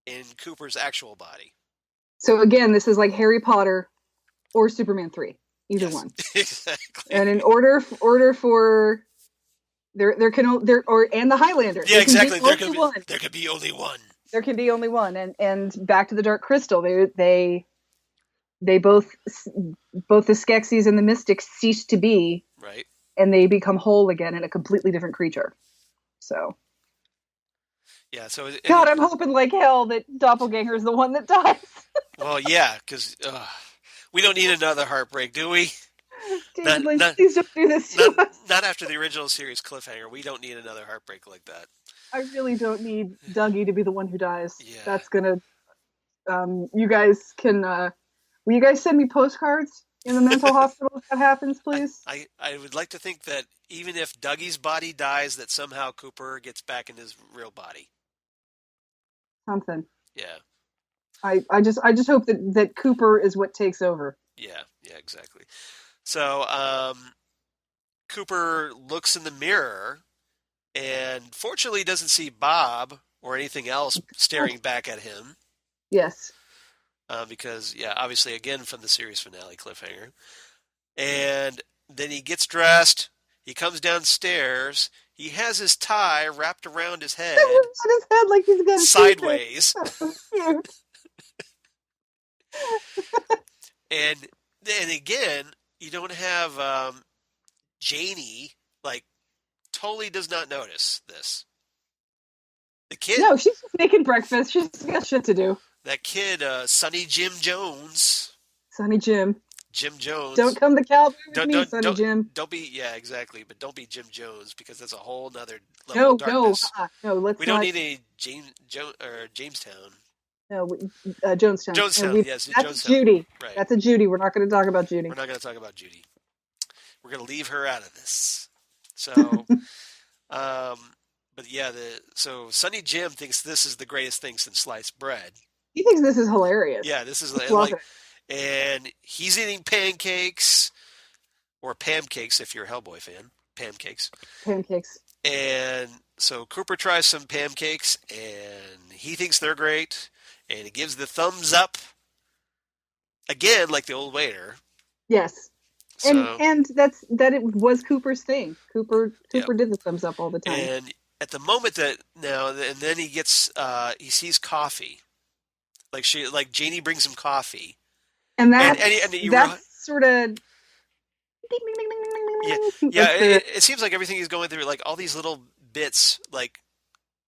in Cooper's actual body. So again, this is like Harry Potter or Superman 3, either Yes, one. exactly. And in order for there can there or and the Highlander, Yeah, there can be exactly. only one. There could be only one. There can be only one. And back to the Dark Crystal, they both the Skeksis and the Mystics cease to be, Right. and they become whole again in a completely different creature. So, Yeah. So God, I'm hoping like hell that Doppelganger is the one that dies. well, yeah, because we don't need another heartbreak, do we? David Not, Lynch, not, please don't do this not, to us. not after the original series cliffhanger. We don't need another heartbreak like that. I really don't need Dougie to be the one who dies. Yeah. That's gonna. You guys can. Will you guys send me postcards in the mental hospital if that happens, please? I would like to think that even if Dougie's body dies, that somehow Cooper gets back in his real body. Something. Yeah. I just hope that Cooper is what takes over. Yeah. Yeah. Exactly. So Cooper looks in the mirror and fortunately doesn't see Bob or anything else staring back at him. Yes. Because, yeah, obviously, again, from the series finale cliffhanger. And then he gets dressed. He comes downstairs. He has his tie wrapped around his head On his head like he's got a sideways. cute. And then again, you don't have Janie, like, totally does not notice this. The kid. No, she's just making breakfast. She's got shit to do. That kid, Sonny Jim Jones. Sonny Jim. Jim Jones. Don't come to California with me, Sonny Jim. Don't be, yeah, exactly. But don't be Jim Jones because that's a whole nother level of darkness. No, let's we not. don't need a Jamestown. No, Jonestown. Jonestown, No, yes, that's Jonestown. Judy. Right. That's a Judy. We're not going to talk about Judy. We're not going to talk about Judy. We're going to leave her out of this. So, but yeah, so Sonny Jim thinks this is the greatest thing since sliced bread. He thinks this is hilarious. Yeah, this is Love like, it. and he's eating pancakes or pancakes if you're a Hellboy fan. Pancakes. And so Cooper tries some pancakes and he thinks they're great and he gives the thumbs up again like the old waiter. Yes. So, and it was Cooper's thing. Cooper did the thumbs up all the time. And at the moment that now and then he gets he sees coffee. Like Janie brings him coffee. And that's sort of yeah. It seems like everything he's going through, like all these little bits, like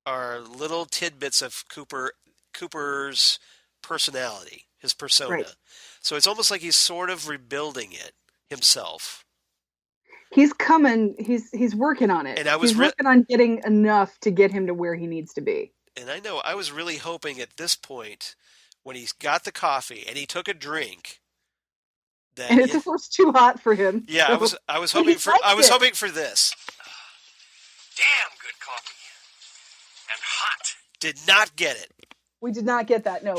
are little tidbits of Cooper's personality, his persona. Right. So it's almost like he's sort of rebuilding it himself. He's coming. He's working on it. And he's working on getting enough to get him to where he needs to be. And I know I was really hoping at this point, when he's got the coffee and he took a drink, that and it's of course too hot for him. Yeah, so. I was hoping for this. Damn good coffee. And hot. Did not get it. We did not get that. No,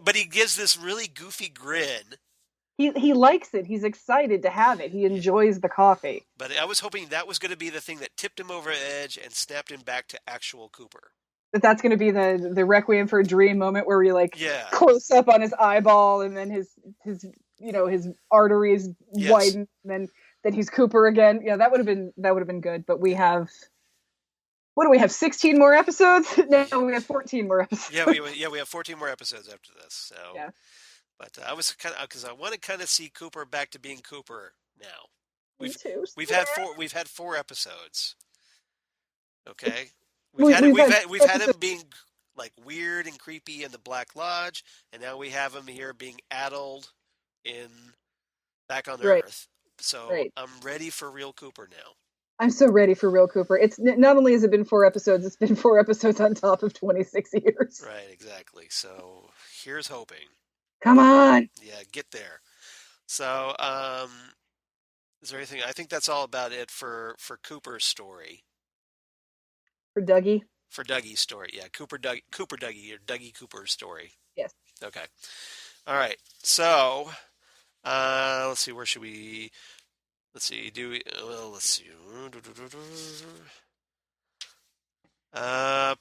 but he gives this really goofy grin. He likes it. He's excited to have it. He enjoys the coffee. But I was hoping that was going to be the thing that tipped him over the edge and snapped him back to actual Cooper. That's going to be the Requiem for a Dream moment where we close up on his eyeball and then his arteries widen and then he's Cooper again. Yeah, that would have been good. But we have, what do we have? 16 more episodes? No, we have 14 more episodes. We have 14 more episodes after this. So yeah. But I was kind of because I want to kind of see Cooper back to being Cooper now. We've had 4 episodes. Okay. We've had him being like weird and creepy in the Black Lodge, and now we have him here being addled back on Earth. So I'm ready for real Cooper now. I'm so ready for real Cooper. It's not only has it been 4 episodes, it's been 4 episodes on top of 26 years. Right, exactly. So here's hoping. Come on. Yeah, get there. So, is there anything? I think that's all about it for Cooper's story. For Dougie? For Dougie's story, yeah. Dougie, or Dougie Cooper's story. Yes. Okay. All right. So, let's see. Where should we? let's see. Let's see.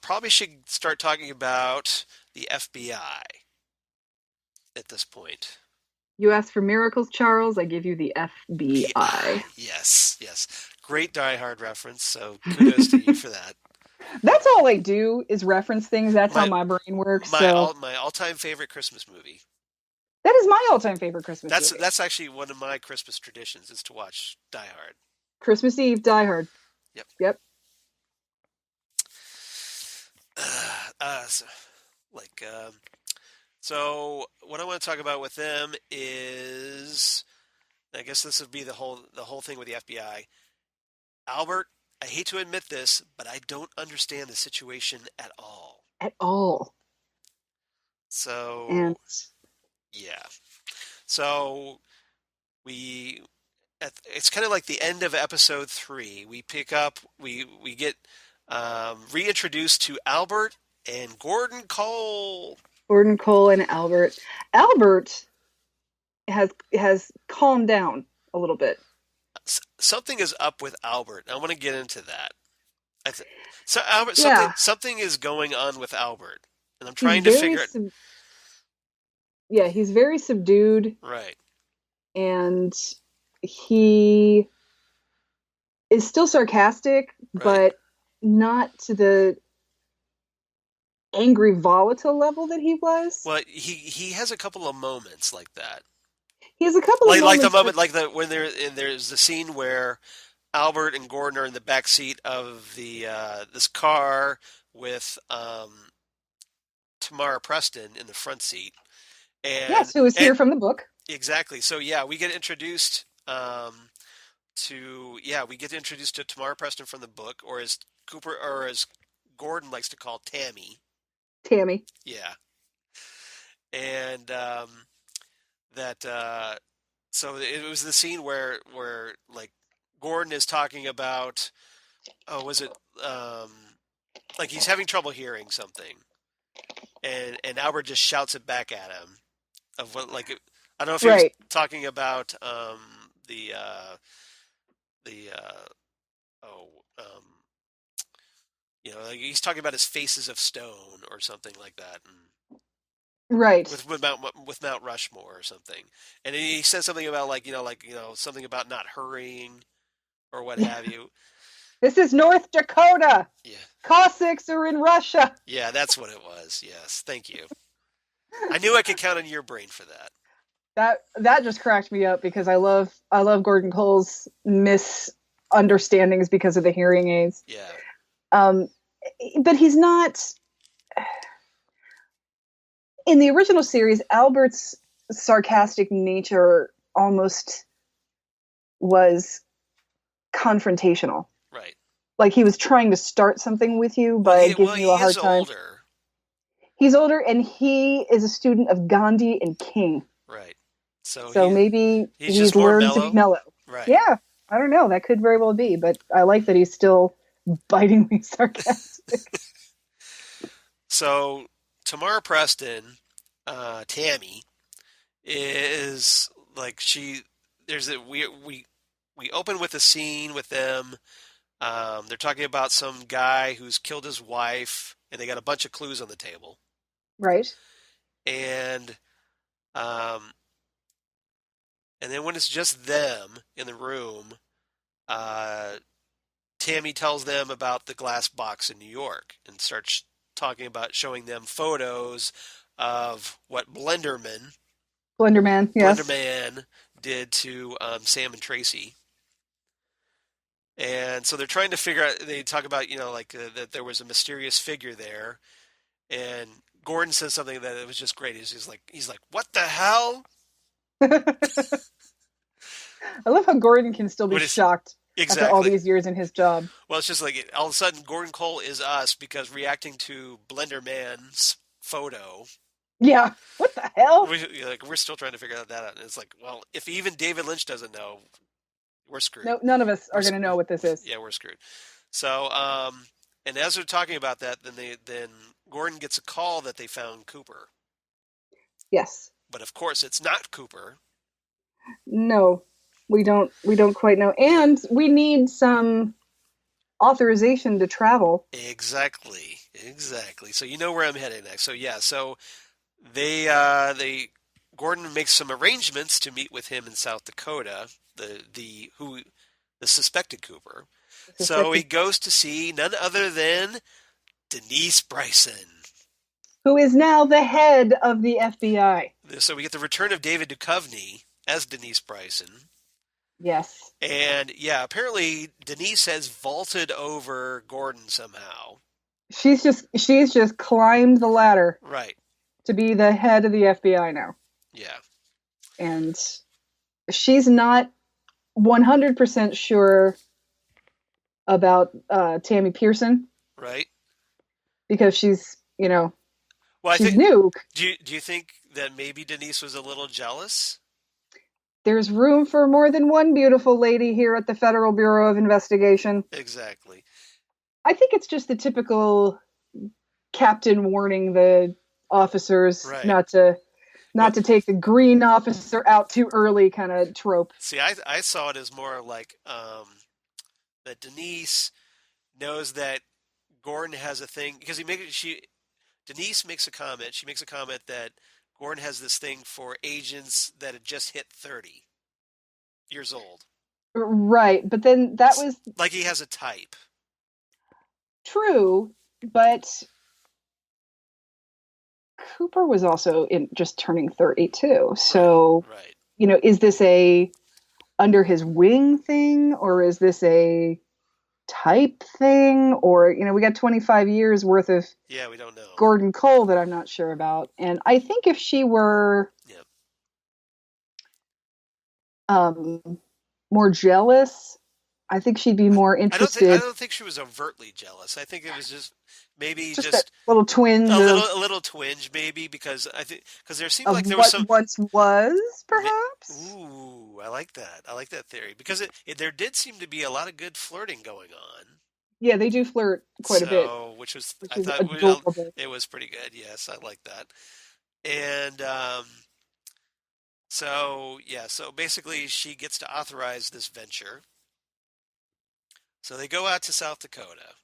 Probably should start talking about the FBI at this point. You asked for miracles, Charles. I give you the FBI. Yes, yes. Great Die Hard reference, so kudos to you for that. That's all I do is reference things. That's how My my brain works. So my all-time favorite Christmas movie. that is my all-time favorite Christmas movie. That's actually one of my Christmas traditions is to watch Die Hard. Christmas Eve, Die Hard. Yep. Yep. So, like, so what I want to talk about with them is, I guess this would be the whole thing with the FBI. Albert, I hate to admit this, but I don't understand the situation at all. At all. So, And yeah. So we it's kind of like the end of episode 3. We pick up, we get reintroduced to Albert and Gordon Cole. Gordon Cole and Albert. Albert has calmed down a little bit. Something is up with Albert. I want to get into that. So Albert, Yeah. something is going on with Albert, and I'm He's trying to figure it. Yeah, he's very subdued, Right. and he is still sarcastic, Right. but not to the angry, volatile level that he was. Well, he has a couple of moments like that. He has a couple of Like the moments, moment, like when there's the scene where Albert and Gordon are in the back seat of the this car with Tamara Preston in the front seat, yes, who is here from the book. Exactly. So yeah, we get introduced to Tamara Preston from the book, or as Gordon likes to call Tammy. Tammy. Yeah. And so it was the scene where like Gordon is talking about, was it like he's having trouble hearing something, and Albert just shouts it back at him of what, like, I don't know if he was talking about the oh like he's talking about his Faces of Stone or something like that, and right, with Mount Rushmore or something, and he says something about something about not hurrying or what have you. This is North Dakota. Yeah, Cossacks are in Russia. Yeah, that's what it was. Yes, thank you. I knew I could count on your brain for that. That just cracked me up because I love Gordon Cole's misunderstandings because of the hearing aids. Yeah. But he's not. In the original series, Albert's sarcastic nature almost was confrontational. Right. Like he was trying to start something with you by giving you a hard time. Older. He's older, and he is a student of Gandhi and King. Right. So maybe he's learned to be mellow. Right. Yeah, I don't know. That could very well be, but I like that he's still bitingly sarcastic. So Tamara Preston, Tammy, is like we open with a scene with them. They're talking about some guy who's killed his wife, and they got a bunch of clues on the table. Right. And then when it's just them in the room, Tammy tells them about the glass box in New York and starts showing them photos of what Blenderman did to Sam and Tracy. And so they're trying to figure out, they talk about, that there was a mysterious figure there. And Gordon says something that it was just great. He's like, what the hell? I love how Gordon can still be shocked after all these years in his job. Well, it's just like all of a sudden Gordon Cole is us because reacting to Blenderman's photo. Yeah, what the hell? We're still trying to figure that out. And it's like, well, if even David Lynch doesn't know, we're screwed. No, none of us are going to know what this is. Yeah, we're screwed. So, and as they're talking about that, then Gordon gets a call that they found Cooper. Yes. But of course, it's not Cooper. No. We don't quite know. And we need some authorization to travel. Exactly. So you know where I'm heading next. So yeah, so they Gordon makes some arrangements to meet with him in South Dakota, the suspected Cooper. So he Suspected, goes to see none other than Denise Bryson. who is now the head of the FBI. So we get the return of David Duchovny as Denise Bryson. Yes. And yeah, apparently Denise has vaulted over Gordon somehow. She's just climbed the ladder Right. to be the head of the FBI now. Yeah. And she's not 100% sure about Tammy Pearson Right. because Well, I she's think new. do you think that maybe Denise was a little jealous? There's room for more than one beautiful lady here at the Federal Bureau of Investigation. Exactly. I think it's just the typical captain warning the officers Right. not Well, to take the green officer out too early kind of trope. see, I saw it as more like that Denise knows that Gordon has a thing because Denise makes a comment. She makes a comment that Gordon has this thing for agents that had just hit 30 years old. Right, but then that was Like he has a type. true, but Cooper was also in just turning 32. Right. So, Right. is this a under his wing thing or is this a type thing or we got 25 years worth of Yeah, we don't know. Gordon Cole that I'm not sure about. And I think if she were Yeah. um more jealous, I think she'd be more I interested. don't think she was overtly jealous. I think it was just maybe Just a just little twinge a little twinge maybe because there seemed of like there was what some. once was, perhaps. Ooh, I like that. I like that theory because there did seem to be a lot of good flirting going on. Yeah, they do flirt quite a bit, So, which was which I is thought adorable. it was pretty good. Yes, I like that. And so yeah, so basically she gets to authorize this venture. So they go out to South Dakota,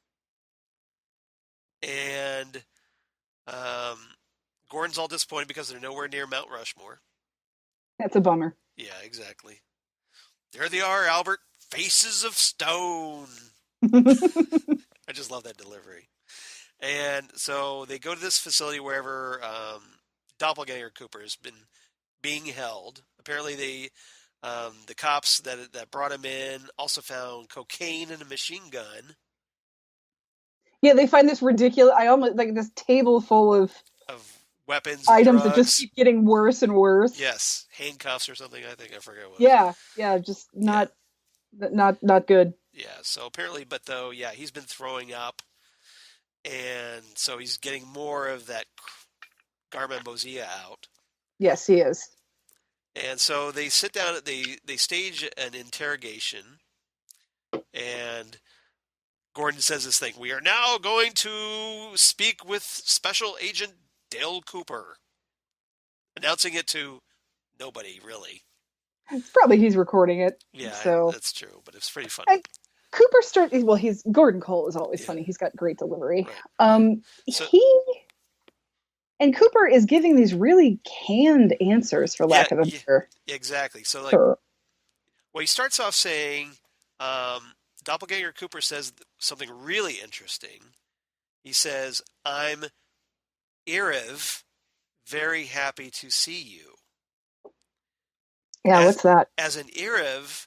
and um, Gordon's all disappointed because they're nowhere near Mount Rushmore. That's a bummer. Yeah, exactly. There they are, Albert. Faces of stone. I just love that delivery. And so they go to this facility wherever Doppelganger Cooper has been being held. Apparently, the cops that brought him in also found cocaine and a machine gun Yeah, they find this ridiculous. I almost like this table full of of weapons and items that just drugs. keep getting worse and worse. Yes, handcuffs or something. I think I forget what it was. Yeah, just Yeah, not good. yeah. So apparently, but though, yeah, he's been throwing up, and so he's getting more of that Garmonbozia out. Yes, he is. And so they sit down. They stage an interrogation, and Gordon says this thing: "We are now going to speak with Special Agent Dale Cooper," announcing it to nobody really. It's probably he's recording it. Yeah, So that's true, but it's pretty funny. and Cooper he's Gordon Cole is always Yeah, funny. He's got great delivery. right. So He and Cooper is giving these really canned answers, for yeah, lack of a yeah, better exactly. So like, term. well, he starts off saying, Doppelganger Cooper says something really interesting. He says, "I'm Iriv, very happy to see you." Yeah, As what's that? as an Iriv,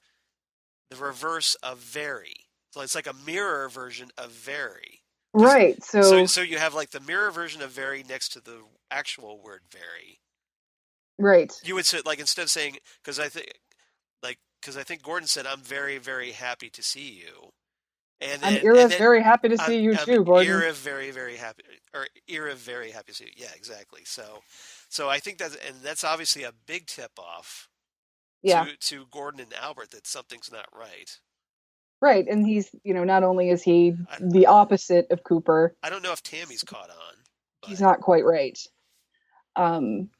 the reverse of very. So it's like a mirror version of very. Because Right. so So so you have like the mirror version of very next to the actual word very. right. You would say like instead of saying because I think Gordon said I'm very very happy to see you, I'm and Ira then very happy to see you I'm too, Gordon. Ira very very happy or Ira very happy to see you. Yeah, exactly. So I think that's obviously a big tip off Yeah. to Gordon and Albert that something's not right. Right. And he's, not only is he I, the opposite of Cooper, I don't know if Tammy's caught on, he's but not quite right. Um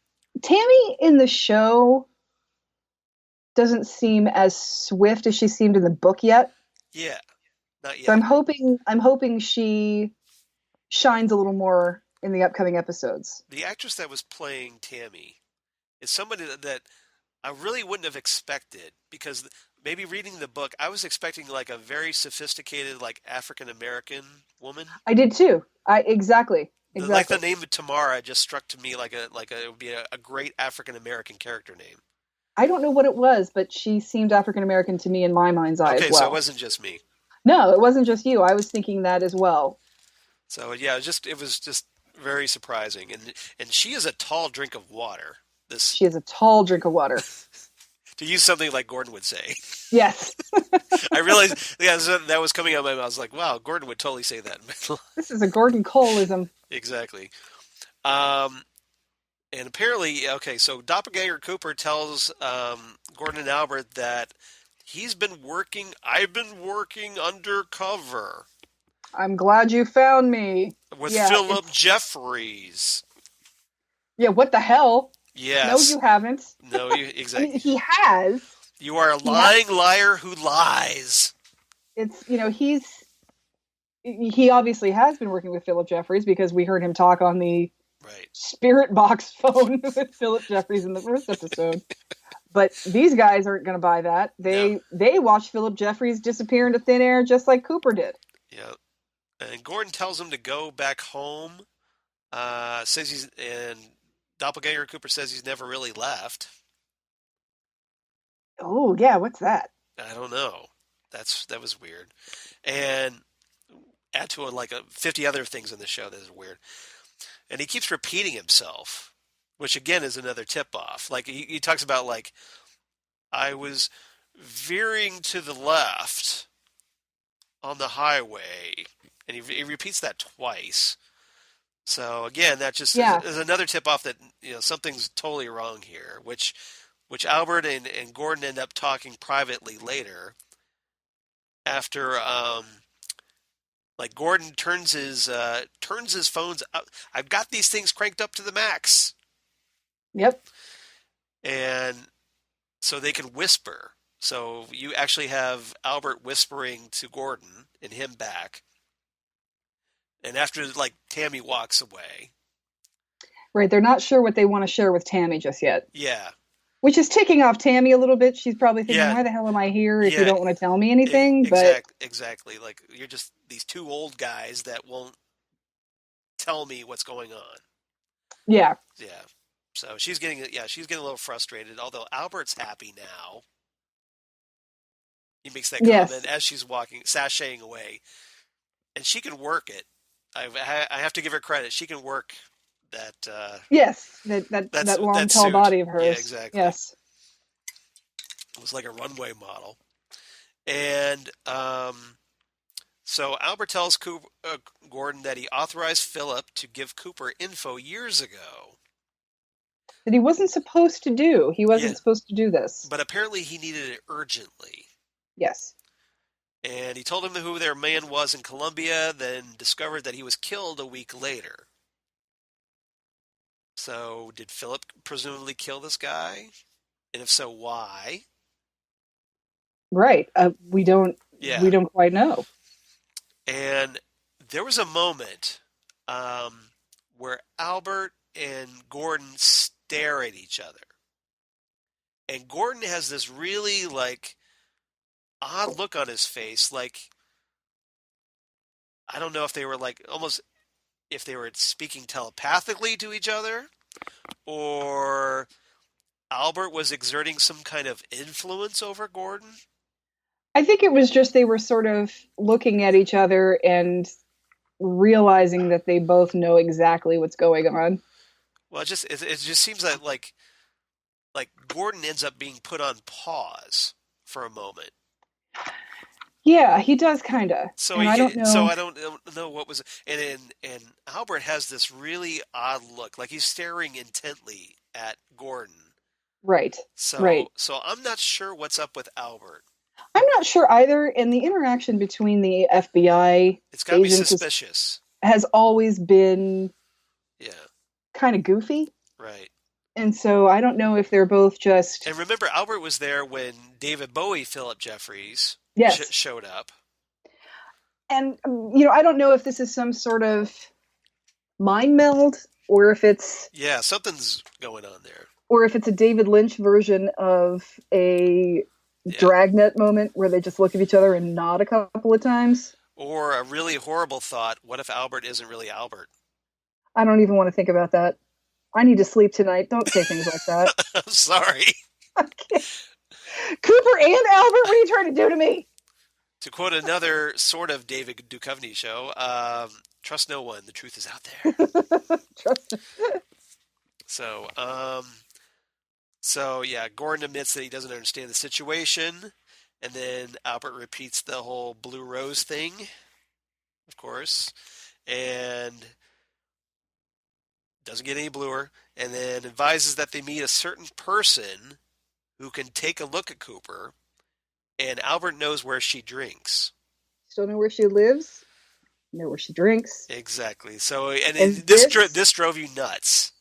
Tammy in the show doesn't seem as swift as she seemed in the book yet. Yeah, not So yet. I'm hoping she shines a little more in the upcoming episodes. The actress that was playing Tammy is somebody that I really wouldn't have expected, because maybe reading the book, I was expecting like a very sophisticated, like African American woman. I did too. Exactly. Like the name of Tamara just struck to me like it would be a great African American character name. I don't know what it was, but she seemed African American to me in my mind's eye Okay, as well. so it wasn't just me. No, it wasn't just you. I was thinking that as well. So yeah, it was just very surprising, and she is a tall drink of water. She is a tall drink of water. To use something like Gordon would say. Yes. I realized, yeah, that was coming out of my mouth. I was like, wow, Gordon would totally say that. This is a Gordon Coleism. Exactly. And apparently, okay, so Doppelganger Cooper tells Gordon and Albert that I've been working undercover. I'm glad you found me. With Philip Jeffries. Yeah, what the hell? Yes. No, you haven't. No, exactly. I mean, he has. You are a lying liar who lies. It's, he obviously has been working with Philip Jeffries, because we heard him talk on the Spirit Box phone with Philip Jeffries in the first episode. But these guys aren't going to buy that. They watched Philip Jeffries disappear into thin air just like Cooper did. Yeah. And Gordon tells him to go back home. And Doppelganger Cooper says he's never really left. Oh, yeah, what's that? I don't know. That was weird. And add to it 50 other things in the show that is weird. And he keeps repeating himself, which again is another tip-off. Like he talks about I was veering to the left on the highway, and he repeats that twice. So again, that just is another tip-off that something's totally wrong here, which Albert and Gordon end up talking privately later. After Gordon turns his phones up. I've got these things cranked up to the max. Yep. And so they can whisper. So you actually have Albert whispering to Gordon and him back. And after Tammy walks away. Right, they're not sure what they want to share with Tammy just yet. Yeah. Which is ticking off Tammy a little bit. She's probably thinking, why the hell am I here if you don't want to tell me anything? Exactly. Like, you're just these two old guys that won't tell me what's going on. Yeah. Yeah. So she's getting a little frustrated, although Albert's happy now. He makes that comment as she's sashaying away. And she can work it. I have to give her credit. She can work that. That long, tall body of hers. Yeah, exactly. Yes. It was like a runway model. And so Albert tells Gordon that he authorized Philip to give Cooper info years ago. That he wasn't supposed to do. He wasn't supposed to do this. But apparently he needed it urgently. Yes. And he told him who their man was in Colombia, then discovered that he was killed a week later. So, did Philip presumably kill this guy? And if so, why? Right. We don't quite know. And there was a moment where Albert and Gordon stare at each other. And Gordon has this really odd look on his face, I don't know if they were almost if they were speaking telepathically to each other, or Albert was exerting some kind of influence over Gordon. I think it was just they were sort of looking at each other and realizing that they both know exactly what's going on. Well, it just seems that like Gordon ends up being put on pause for a moment. Yeah, he does kind of. So I don't know what was, and Albert has this really odd look, like he's staring intently at Gordon. Right. So I'm not sure what's up with Albert. I'm not sure either. And the interaction between the FBI, it's got to be suspicious. Has always been, yeah, kind of goofy. Right. And so I don't know if they're both just, And remember, Albert was there when David Bowie, Philip Jeffries yes. showed up. And, I don't know if this is some sort of mind meld or if it's, Yeah, something's going on there. or if it's a David Lynch version of a Yeah. Dragnet moment where they just look at each other and nod a couple of times. Or a really horrible thought, what if Albert isn't really Albert? I don't even want to think about that. I need to sleep tonight. Don't say things like that. I'm sorry. Cooper and Albert, what are you trying to do to me? To quote another sort of David Duchovny show, trust no one, the truth is out there. Trust me. So, yeah, Gordon admits that he doesn't understand the situation, and then Albert repeats the whole blue rose thing, of course, and doesn't get any bluer, and then advises that they meet a certain person who can take a look at Cooper, and Albert knows where she drinks. Still know where she lives, know where she drinks. Exactly. So, And this drove you nuts.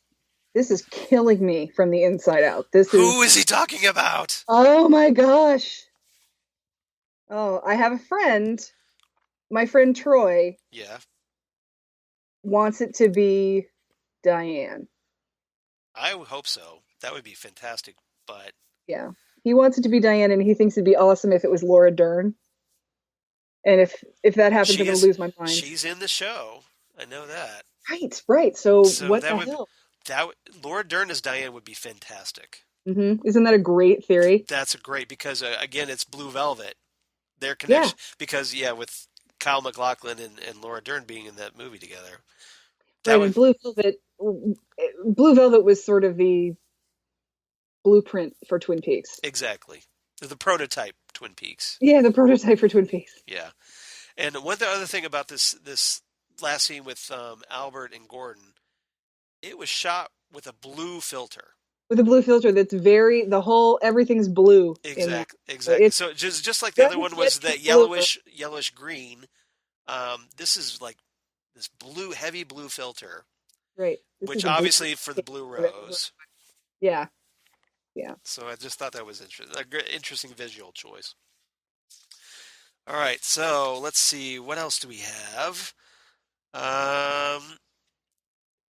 This is killing me from the inside out. Who is he talking about? Oh my gosh. Oh, I have a friend. My friend Troy. Yeah. Wants it to be Diane. I would hope so. That would be fantastic. But yeah, he wants it to be Diane, and he thinks it'd be awesome if it was Laura Dern. And if that happens, I'm going to lose my mind. She's in the show. I know that. Right. So what the hell? Laura Dern as Diane would be fantastic. Mm-hmm. Isn't that a great theory? That's a great, because again, it's Blue Velvet. Their connection, because with Kyle MacLachlan and Laura Dern being in that movie together. And Blue Velvet was sort of the blueprint for Twin Peaks. Exactly. The prototype Twin Peaks. Yeah, the prototype for Twin Peaks. Yeah. And one other thing about this last scene with Albert and Gordon, it was shot with a blue filter. With a blue filter that's everything's blue. Exactly. So just like the other one was that yellowish green, this is like this heavy blue filter. Right. Which obviously for the blue rose. Yeah. So I just thought that was interesting. A interesting visual choice. All right, so let's see. What else do we have?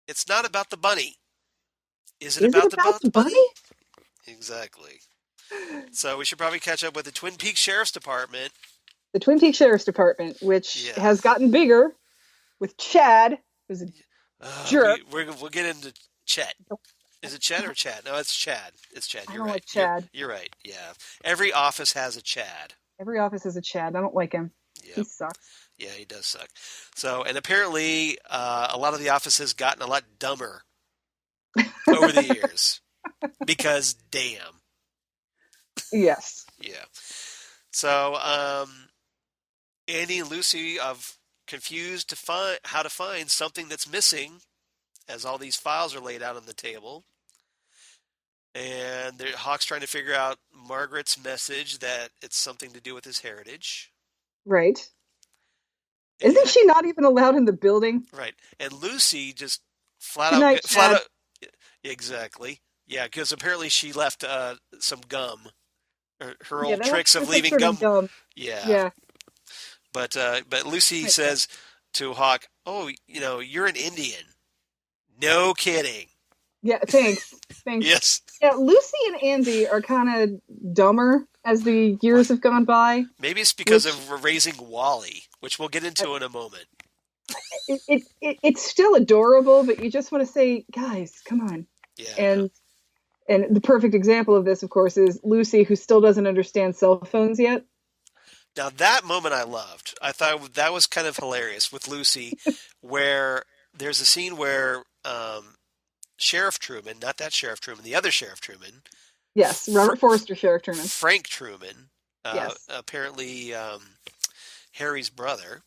It's not about the bunny. Is it about the bunny? Exactly. So we should probably catch up with the Twin Peaks Sheriff's Department. The Twin Peaks Sheriff's Department, which has gotten bigger with Chad, who's a jerk. We'll get into Chet. Is it Chet or Chad? No, it's Chad. It's Chad. You're right. Like Chad. You're right. Yeah. Every office has a Chad. Every office has a Chad. I don't like him. Yep. He sucks. Yeah, he does suck. So, and apparently, a lot of the offices gotten a lot dumber over the years because damn. Yes. Yeah. So, Andy and Lucy are confused to find how to find something that's missing, as all these files are laid out on the table. And Hawk's trying to figure out Margaret's message that it's something to do with his heritage. Right. Isn't she not even allowed in the building? Right. And Lucy just flat out. Exactly. Yeah, because apparently she left some gum. Her old tricks of leaving gum. Yeah. But Lucy says to Hawk, "Oh, you're an Indian." No kidding. Yeah, thanks. Yes. Yeah, Lucy and Andy are kind of dumber as the years have gone by. Maybe it's because of raising Wally, which we'll get into in a moment. It's still adorable, but you just want to say, guys, come on. Yeah. And the perfect example of this, of course, is Lucy, who still doesn't understand cell phones yet. Now, that moment I loved. I thought that was kind of hilarious with Lucy, where there's a scene where Sheriff Truman, not that Sheriff Truman, the other Sheriff Truman. Yes, Robert Forster Sheriff Truman. Frank Truman, yes. Apparently Harry's brother.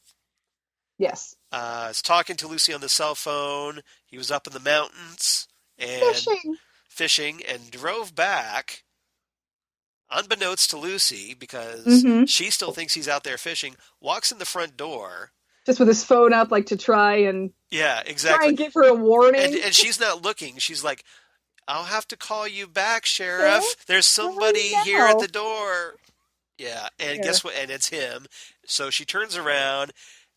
Yes. Is talking to Lucy on the cell phone. He was up in the mountains and fishing and drove back, unbeknownst to Lucy, because she still thinks he's out there fishing, walks in the front door. Just with his phone up, like to try and... Yeah, exactly. Try and give her a warning. And she's not looking. She's like, I'll have to call you back, Okay, Sheriff. There's right somebody here at now. the door. Yeah, and Yeah. guess what? And it's him. So she turns around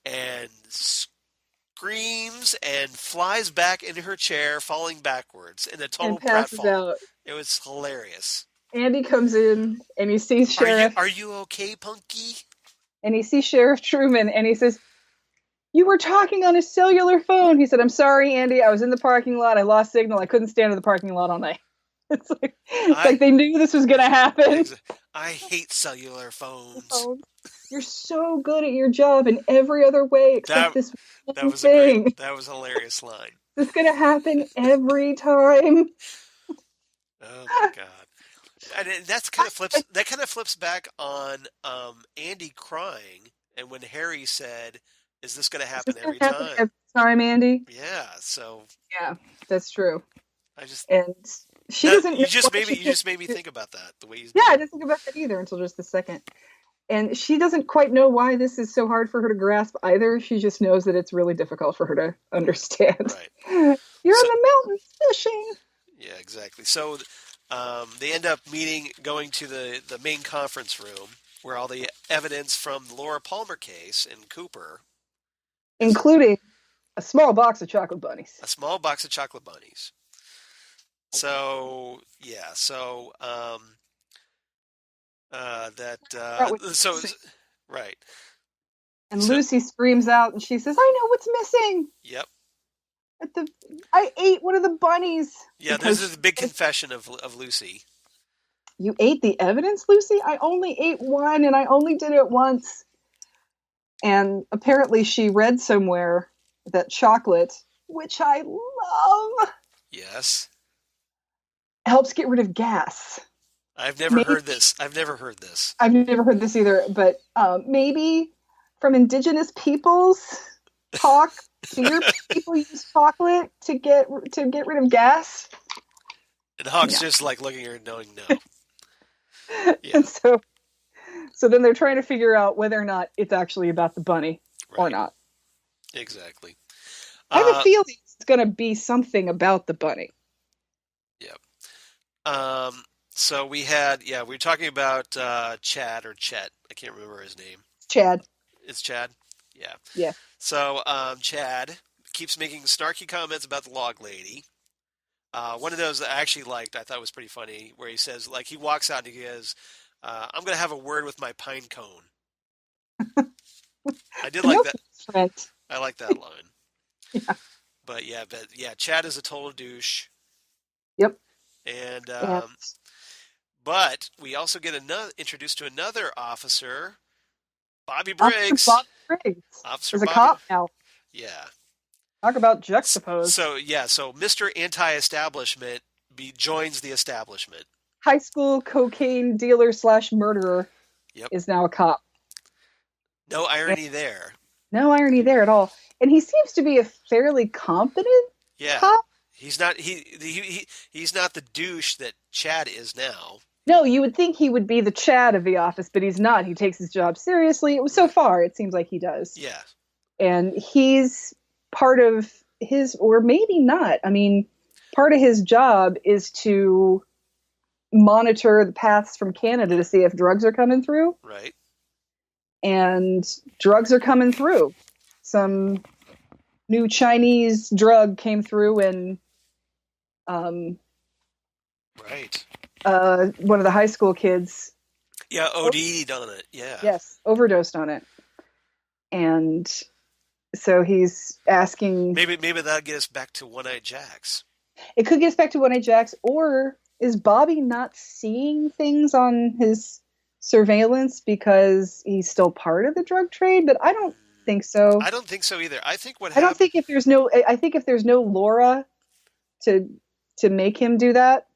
and screams and flies back into her chair, falling backwards in a And total passes pratfall. out. It was hilarious. Andy comes in and he sees Sheriff Are you okay, Punky? and he sees Sheriff Truman and he says, "You were talking on a cellular phone." He said, "I'm sorry, Andy. I was in the parking lot. I lost signal. I couldn't stand in the parking lot all night." It's I like they knew this was going to happen. I hate cellular phones. You're so good at your job in every other way except That this that one was a great. thing. That was a hilarious line. This is going to happen every time. Oh my god. And that's kind of flips. That kind of flips back on Andy crying, and when Harry said, "Is this going to Is happen this going every to happen time?" every time, Andy? Yeah. So Yeah, that's true. I just And she that doesn't know you just why made me she you can't. just made me think about that the way you Yeah, did. I didn't think about that either until just a second. And she doesn't quite know why this is so hard for her to grasp either. She just knows that it's really difficult for her to understand. Right. You're So in the mountains fishing. yeah, exactly. So they end up going to the main conference room where all the evidence from the Laura Palmer case in Cooper is Including a small box of chocolate bunnies. a small box of chocolate bunnies. So yeah, that That was so missing. right. And So Lucy screams out and she says, "I know what's missing. yep. At the I ate one of the bunnies." Yeah, this Because is the big confession of Lucy. you ate the evidence, Lucy? I only ate one and I only did it once. And apparently she read somewhere that chocolate, which I love, Yes. helps get rid of gas. I've never Maybe heard this. I've never heard this. I've never heard this either, but maybe from indigenous peoples talk. Do your people use chocolate to get rid of gas? And Hawk's No. just like looking at her and knowing no. Yeah, And so then they're trying to figure out whether or not it's actually about the bunny or right. not. Exactly. I have a Uh, feeling it's going to be something about the bunny. yeah. So we were talking about Chad or Chet. I can't remember his name. Chad. It's Chad? Yeah. Yeah. So Chad keeps making snarky comments about the log lady. One of those that I actually liked, I thought was pretty funny, where he says, like, he walks out and he goes, I'm going to have a word with my pine cone. I did like that. Friend. I like that line. Yeah. But yeah, Chad is a total douche. Yep. And Yeah. but we also get introduced to another officer, Bobby Officer Briggs. Bob Briggs Officer is a Bobby. cop now. Yeah. Talk about juxtaposed. So Mr. Anti-Establishment joins the establishment. High school cocaine dealer / murderer Yep. is now a cop. No And irony there. no irony there at all. And he seems to be a fairly competent Yeah. cop. He's not the douche that Chad is now. No, you would think he would be the Chad of the office, but he's not. He takes his job seriously. So far, it seems like he does. Yeah. And he's part of his, or maybe not. I mean, part of his job is to monitor the paths from Canada to see if drugs are coming through. Right. And drugs are coming through. Some new Chinese drug came through, and Right. one of the high school kids, Yeah, OD'd on it. Yeah. yes, overdosed on it. And so he's asking, Maybe that'll get us back to One-Eyed Jacks. it could get us back to One Eye Jacks, or is Bobby not seeing things on his surveillance because he's still part of the drug trade? But I don't think so. I don't think so either. I think what I don't happened. think if there's no Laura to make him do that,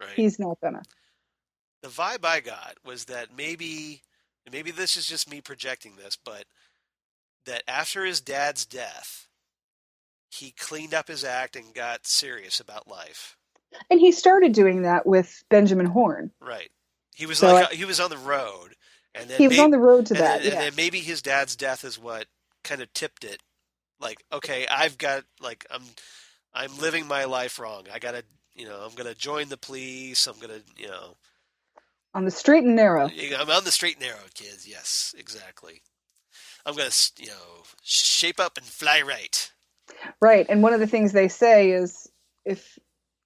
Right. he's not gonna. The vibe I got was that maybe this is just me projecting this, but that after his dad's death, he cleaned up his act and got serious about life. And he started doing that with Benjamin Horn. Right. He was So he was on the road, and then he was on the road to and that. then, Yeah. and then maybe his dad's death is what kind of tipped it. Like, okay, I've got I'm living my life wrong. I gotta I'm gonna join the police. I'm gonna, On the straight and narrow. I'm on the straight and narrow, kids. Yes, exactly. I'm gonna, shape up and fly right. Right. And one of the things they say is if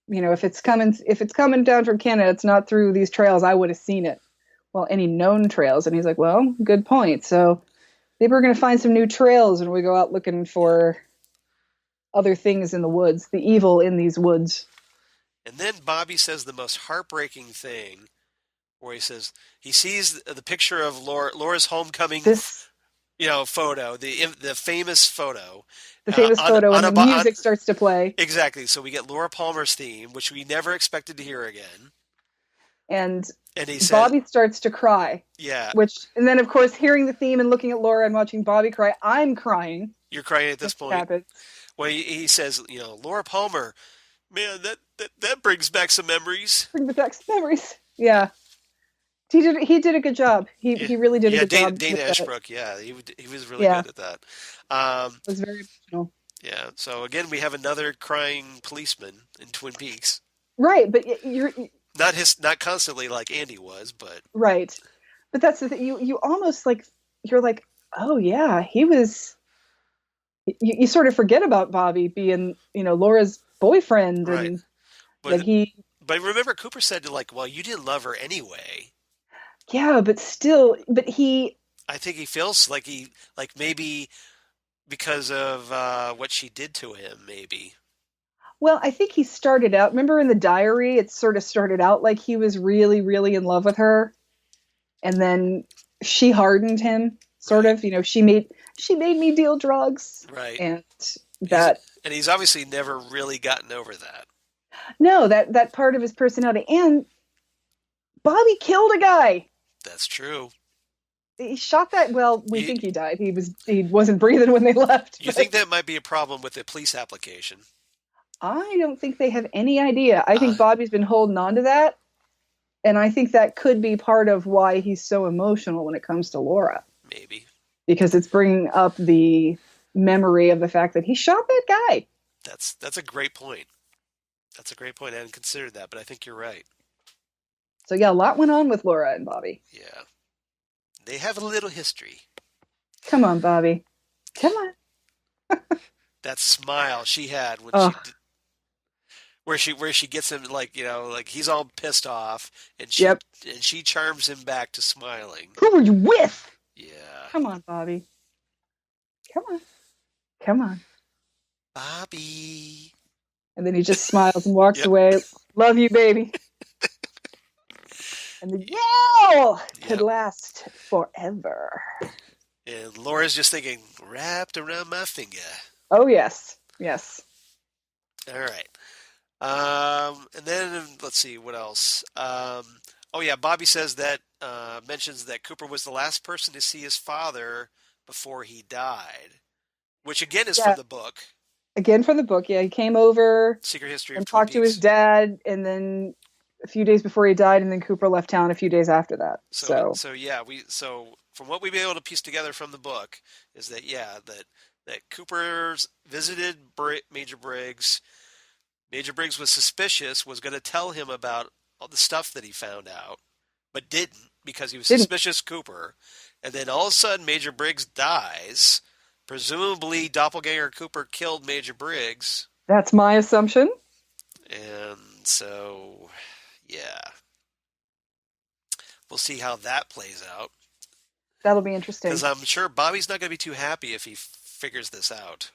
if it's coming down from Canada, it's not through these trails, I would have seen it. Well, any known trails. And he's like, well, good point. So maybe we're going to find some new trails when we go out looking for other things in the woods, the evil in these woods. And then Bobby says the most heartbreaking thing, where he says he sees the picture of Laura's homecoming, photo, the famous photo. The famous photo, and the music starts to play. Exactly. So we get Laura Palmer's theme, which we never expected to hear again. And he said, Bobby starts to cry. Yeah. And then, of course, hearing the theme and looking at Laura and watching Bobby cry, I'm crying. You're crying at this point. Happens. Well, he says, Laura Palmer, man, that brings back some memories. Brings back some memories. Yeah. He did a good job. He really did a good job. Dana Ashbrook, he was really good at that. It was very emotional. Yeah. So again, we have another crying policeman in Twin Peaks. Right, but you're not constantly like Andy was, but right. But that's the thing. You almost you're like, oh yeah, he was. You sort of forget about Bobby being Laura's boyfriend, right. And but remember Cooper said well, you didn't love her anyway. Yeah, but still, I think he feels like maybe because of what she did to him, maybe. Well, I think he started out. Remember in the diary, it sort of started out like he was really, really in love with her, and then she hardened him. Sort of, she made me deal drugs, right? And he's obviously never really gotten over that. No, that part of his personality, and Bobby killed a guy. That's true. He shot that. Well, we think he died. He wasn't breathing when they left. You think that might be a problem with the police application? I don't think they have any idea. I think Bobby's been holding on to that, and I think that could be part of why he's so emotional when it comes to Laura. Maybe because it's bringing up the memory of the fact that he shot that guy. That's a great point. That's a great point. I hadn't considered that, but I think you're right. So yeah, a lot went on with Laura and Bobby. Yeah. They have a little history. Come on, Bobby. Come on. That smile she had when where she gets him he's all pissed off and she charms him back to smiling. Who were you with? Yeah. Come on, Bobby. Come on. Come on. Bobby. And then he just smiles and walks away. Love you, baby. And the yell could last forever. And Laura's just thinking, wrapped around my finger. Oh, yes. Yes. All right. And then, let's see, what else? Bobby says that, mentions that Cooper was the last person to see his father before he died. Which, again, is from the book. Again, from the book, he came over Secret History of and Twin talked to his dad, and then a few days before he died, and then Cooper left town a few days after that. So from what we've been able to piece together from the book is that that Cooper's visited Major Briggs. Major Briggs was suspicious, was going to tell him about all the stuff that he found out, but didn't because he was suspicious Cooper. And then all of a sudden, Major Briggs dies. Presumably, Doppelganger Cooper killed Major Briggs. That's my assumption. And so, yeah. We'll see how that plays out. That'll be interesting. Because I'm sure Bobby's not going to be too happy if he figures this out.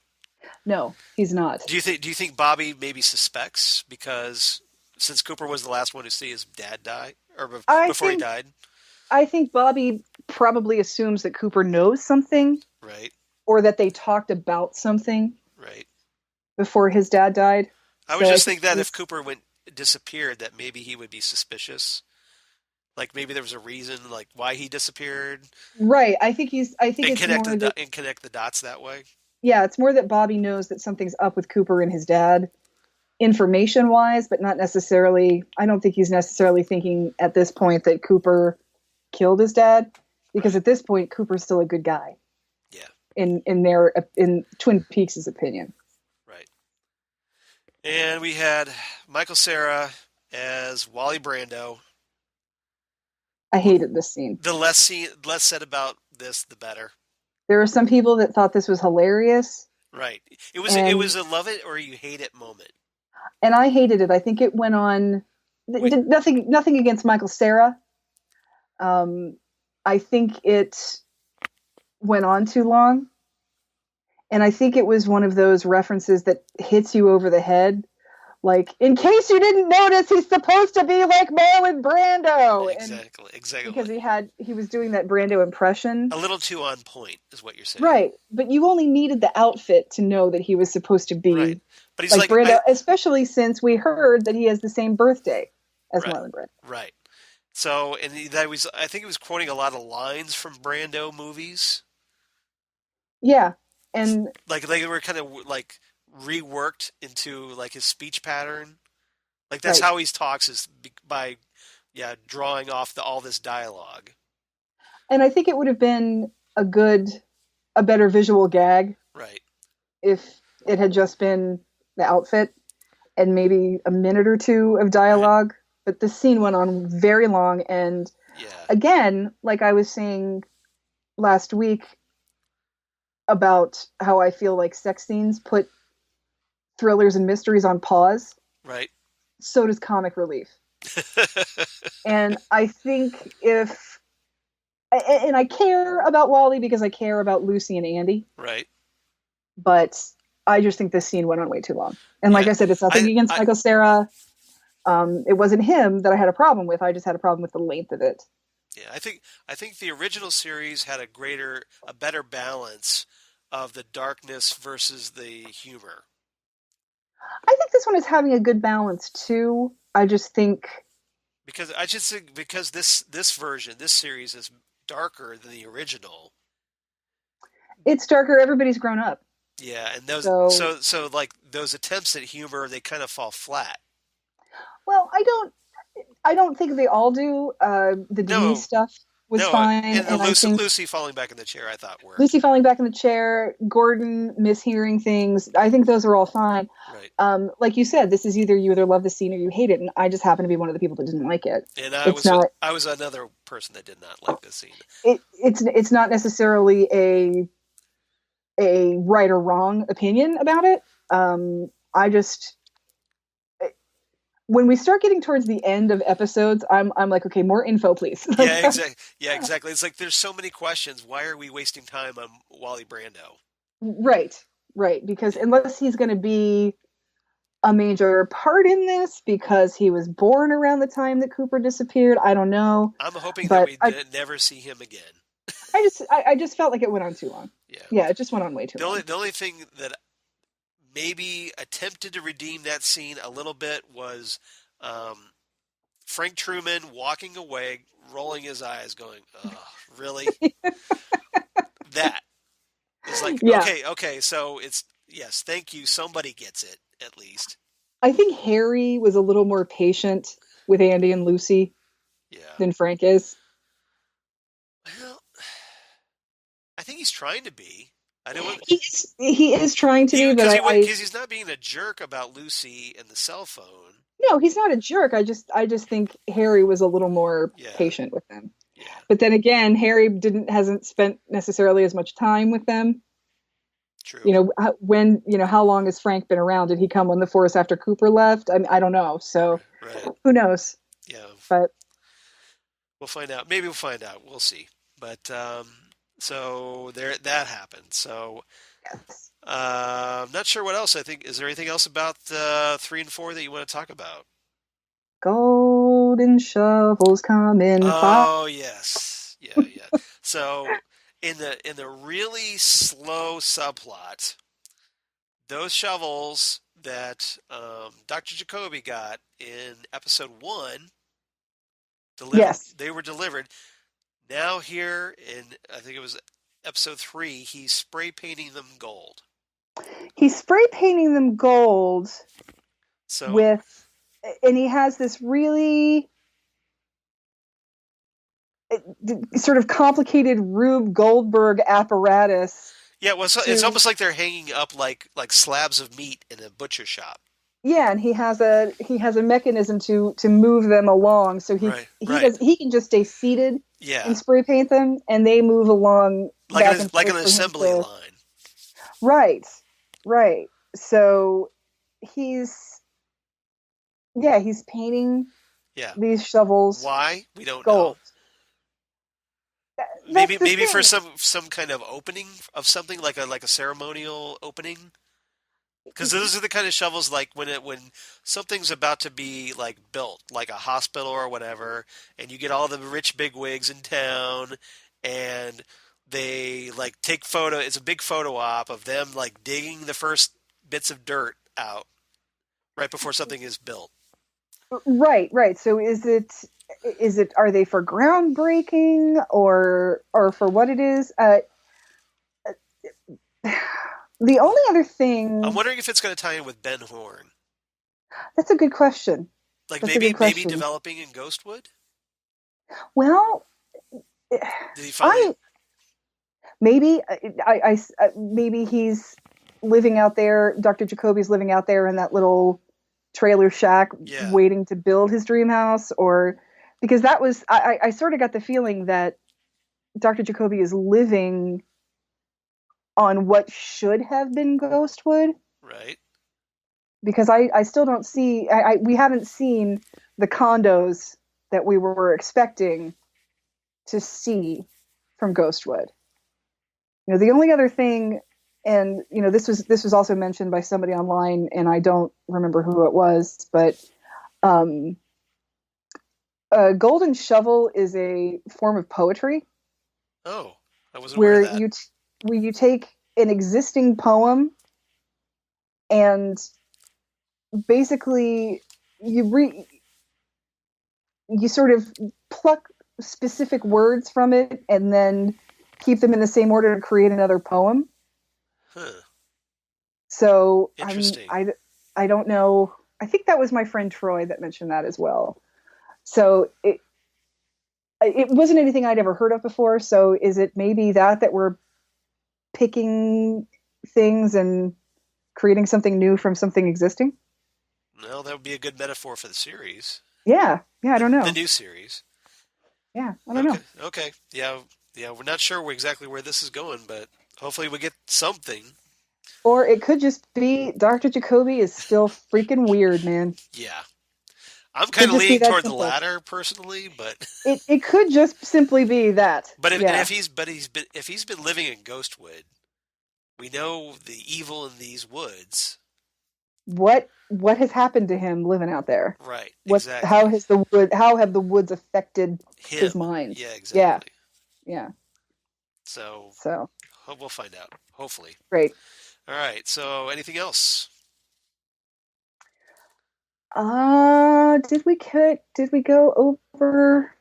No, he's not. Do you think Bobby maybe suspects because since Cooper was the last one to see his dad die or before he died? I think Bobby probably assumes that Cooper knows something. Right. Or that they talked about something. Right. Before his dad died. I would just think that if Cooper disappeared, that maybe he would be suspicious. Like maybe there was a reason, like why he disappeared. Right. I think it's connect the dots that way. Yeah, it's more that Bobby knows that something's up with Cooper and his dad, information-wise, but not necessarily. I don't think he's necessarily thinking at this point that Cooper killed his dad, because at this point Cooper's still a good guy. Yeah. In Twin Peaks' opinion. Right. And we had Michael Cera as Wally Brando. I hated this scene. The less said about this, the better. There were some people that thought this was hilarious, Right. It and was a love it or you hate it moment. I hated it. I think it went on. We, Nothing against Michael Cera. Um, I think it went on too long, and I think it was one of those references that hits you over the head. Like, in case you didn't notice, he's supposed to be like Marlon Brando, and exactly. because he was doing that Brando impression. A little too on point is what you're saying. Right, but you only needed the outfit to know that he was supposed to be right. But he's like Brando, especially since we heard that he has the same birthday as right, Marlon Brando. Right. So, and I think he was quoting a lot of lines from Brando movies. Yeah, and like they were kind of like reworked into like his speech pattern. Like that's right. how he talks is by drawing off all this dialogue. And I think it would have been a better visual gag, right, if it had just been the outfit and maybe a minute or two of dialogue. Right. But this scene went on very long, and again, like I was saying last week about how I feel like sex scenes put thrillers and mysteries on pause. Right. So does comic relief. And I think and I care about Wally because I care about Lucy and Andy. Right. But I just think this scene went on way too long. And like I said, it's nothing against Michael Cera. It wasn't him that I had a problem with. I just had a problem with the length of it. Yeah, I think the original series had a better balance of the darkness versus the humor. I think this one is having a good balance too. I just think because this version, this series is darker than the original. It's darker. Everybody's grown up. Yeah, and those so like those attempts at humor, they kind of fall flat. Well, I don't think they all do. The Denise stuff was fine. And Lucy falling back in the chair, I thought worked. Lucy falling back in the chair, Gordon mishearing things. I think those are all fine. Right. Like you said, this is you either love the scene or you hate it, and I just happen to be one of the people that didn't like it. And I was another person that did not like this scene. It's not necessarily a right or wrong opinion about it. I just, when we start getting towards the end of episodes, I'm like, okay, more info, please. Yeah, exactly. Yeah, exactly. It's like there's so many questions. Why are we wasting time on Wally Brando? Right. Because unless he's going to be a major part in this, because he was born around the time that Cooper disappeared, I don't know. I'm hoping that we never see him again. I just felt like it went on too long. Yeah, it just went on way too long. The only thing that maybe attempted to redeem that scene a little bit was Frank Truman walking away, rolling his eyes, going, "Oh, really?" That is like, okay, so it's yes, thank you. Somebody gets it at least. I think Harry was a little more patient with Andy and Lucy than Frank is. Well, I think he's trying to be. He is trying to be, but because he's not being a jerk about Lucy and the cell phone. No, he's not a jerk. I just think Harry was a little more patient with them. Yeah. But then again, Harry hasn't spent necessarily as much time with them. True. How long has Frank been around? Did he come on the force after Cooper left? I don't know. So who knows? Yeah. But we'll find out. Maybe we'll find out. We'll see. But so that happened. So I'm not sure what else. I think, is there anything else about 3 and 4 that you want to talk about? Golden shovels come in. Oh yes, yeah. So in the really slow subplot, those shovels that Dr. Jacoby got in episode 1, they were delivered. Now here in, I think it was episode 3, he's spray painting them gold. He's spray painting them gold and he has this really sort of complicated Rube Goldberg apparatus. Yeah, well, it's almost like they're hanging up like slabs of meat in a butcher shop. Yeah, and he has a mechanism to move them along, so Right, he right. does he can just stay seated Yeah. and spray paint them, and they move along back and Like forth an for him assembly to. line. Right, right. So he's he's painting Yeah. these shovels Why? We don't know. gold. That's the Maybe for thing. some kind of opening of something like a ceremonial opening. Because those are the kind of shovels like when something's about to be like built, like a hospital or whatever, and you get all the rich bigwigs in town, and they like take photo. It's a big photo op of them like digging the first bits of dirt out right before something is built. Right, right. So are they for groundbreaking or for what it is? The only other I'm thing. wondering if it's going to tie in with Ben Horn, That's a good question. like That's a good maybe question. developing in Ghostwood. Well, Did he finally? I maybe maybe he's living out there. Dr. Jacoby's living out there in that little trailer shack, Yeah, waiting to build his dream house, or because that was I sort of got the feeling that Dr. Jacoby is living on what should have been Ghostwood, right. because I still don't see we haven't seen the condos that we were expecting to see from Ghostwood. The only other thing, and this was also mentioned by somebody online, and I don't remember who it was, but um, a golden shovel is a form of poetry Oh, I wasn't aware of where that. you take an existing poem and basically you sort of pluck specific words from it and then keep them in the same order to create another poem. Huh. So Interesting. I don't know. I think that was my friend Troy that mentioned that as well. So it wasn't anything I'd ever heard of before. So is it maybe that we're picking things and creating something new from something existing? Well, that would be a good metaphor for the series, Yeah, yeah. I don't the know. new series. Yeah, I don't Okay, know. okay, yeah, yeah. We're not sure exactly where this is going, but hopefully we get something. Or it could just be Dr. Jacoby is still freaking weird, man. Yeah, I'm Could kind of just be leaning that toward the simple. latter personally, but It could just simply be that. if Yeah. he's been living in Ghostwood, we know the evil in these woods. What has happened to him living out there? Right, What exactly. how have the woods affected Him. his mind? Yeah, Yeah, exactly. yeah. So So we'll find out. Hopefully. great. All right. So anything else? Did we go over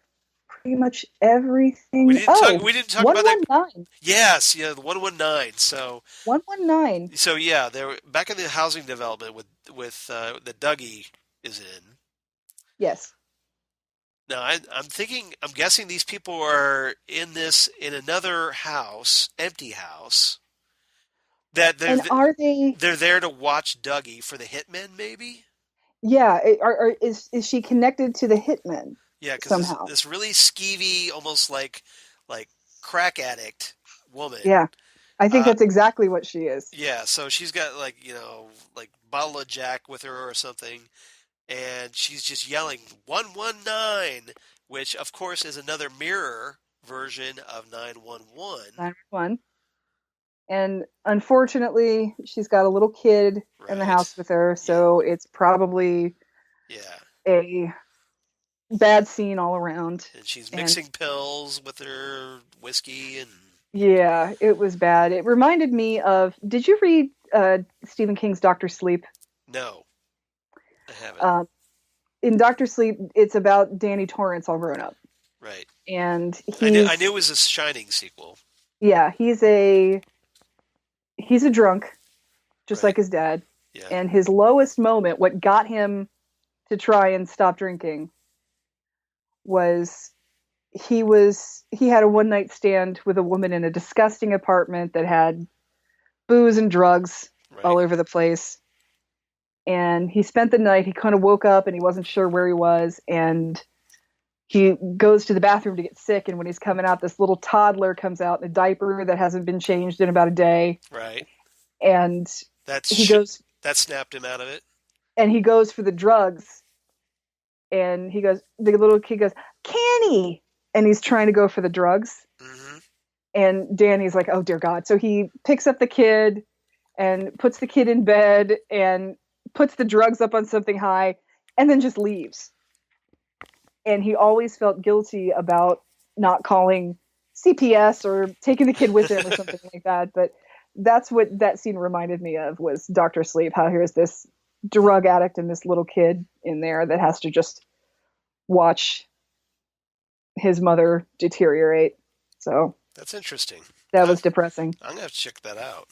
pretty much everything? Oh, We didn't talk about that. 119. Yes, yeah, the 119. 119. So yeah, they're back in the housing development with that Dougie is in. Yes. Now I'm guessing these people are in another house, empty house. That And are they? they're there to watch Dougie for the hitmen, maybe. Yeah. Is she connected to the hitman Yeah, because somehow? this really skeevy, almost like crack addict woman. Yeah. I think Uh, that's exactly what she is. yeah, so she's got like bottle of Jack with her or something, and she's just yelling 119, which of course is another mirror version of 911. 911. And unfortunately, she's got a little kid in the Right? house with her, Yeah, so it's probably yeah. a bad scene all around. And she's And mixing pills with her whiskey and yeah, it was bad. It reminded me of. Did you read Stephen King's Doctor Sleep? no, I haven't. Um, in Doctor Sleep, it's about Danny Torrance all grown up, Right. and I knew it he's was a Shining sequel. yeah, he's a drunk, just Right. like his dad. Yeah. And his lowest moment, what got him to try and stop drinking, was he had a one night stand with a woman in a disgusting apartment that had booze and drugs all Right. over the place. and he spent the night. He kind of woke up and he wasn't sure where he was, and he goes to the bathroom to get sick. And when he's coming out, this little toddler comes out in a diaper that hasn't been changed in about a day. Right. And he That's goes that snapped him out of it. and he goes for the drugs. And the little kid goes, Kenny, and he's trying to go for the drugs. Mm-hmm. And Danny's like, oh dear God. So he picks up the kid and puts the kid in bed and puts the drugs up on something high and then just leaves. And he always felt guilty about not calling CPS or taking the kid with him or something like that. But that's what that scene reminded me of, was Dr. Sleep, how here's this drug addict and this little kid in there that has to just watch his mother deteriorate. So that's interesting. That was depressing. I'm gonna have to check that out.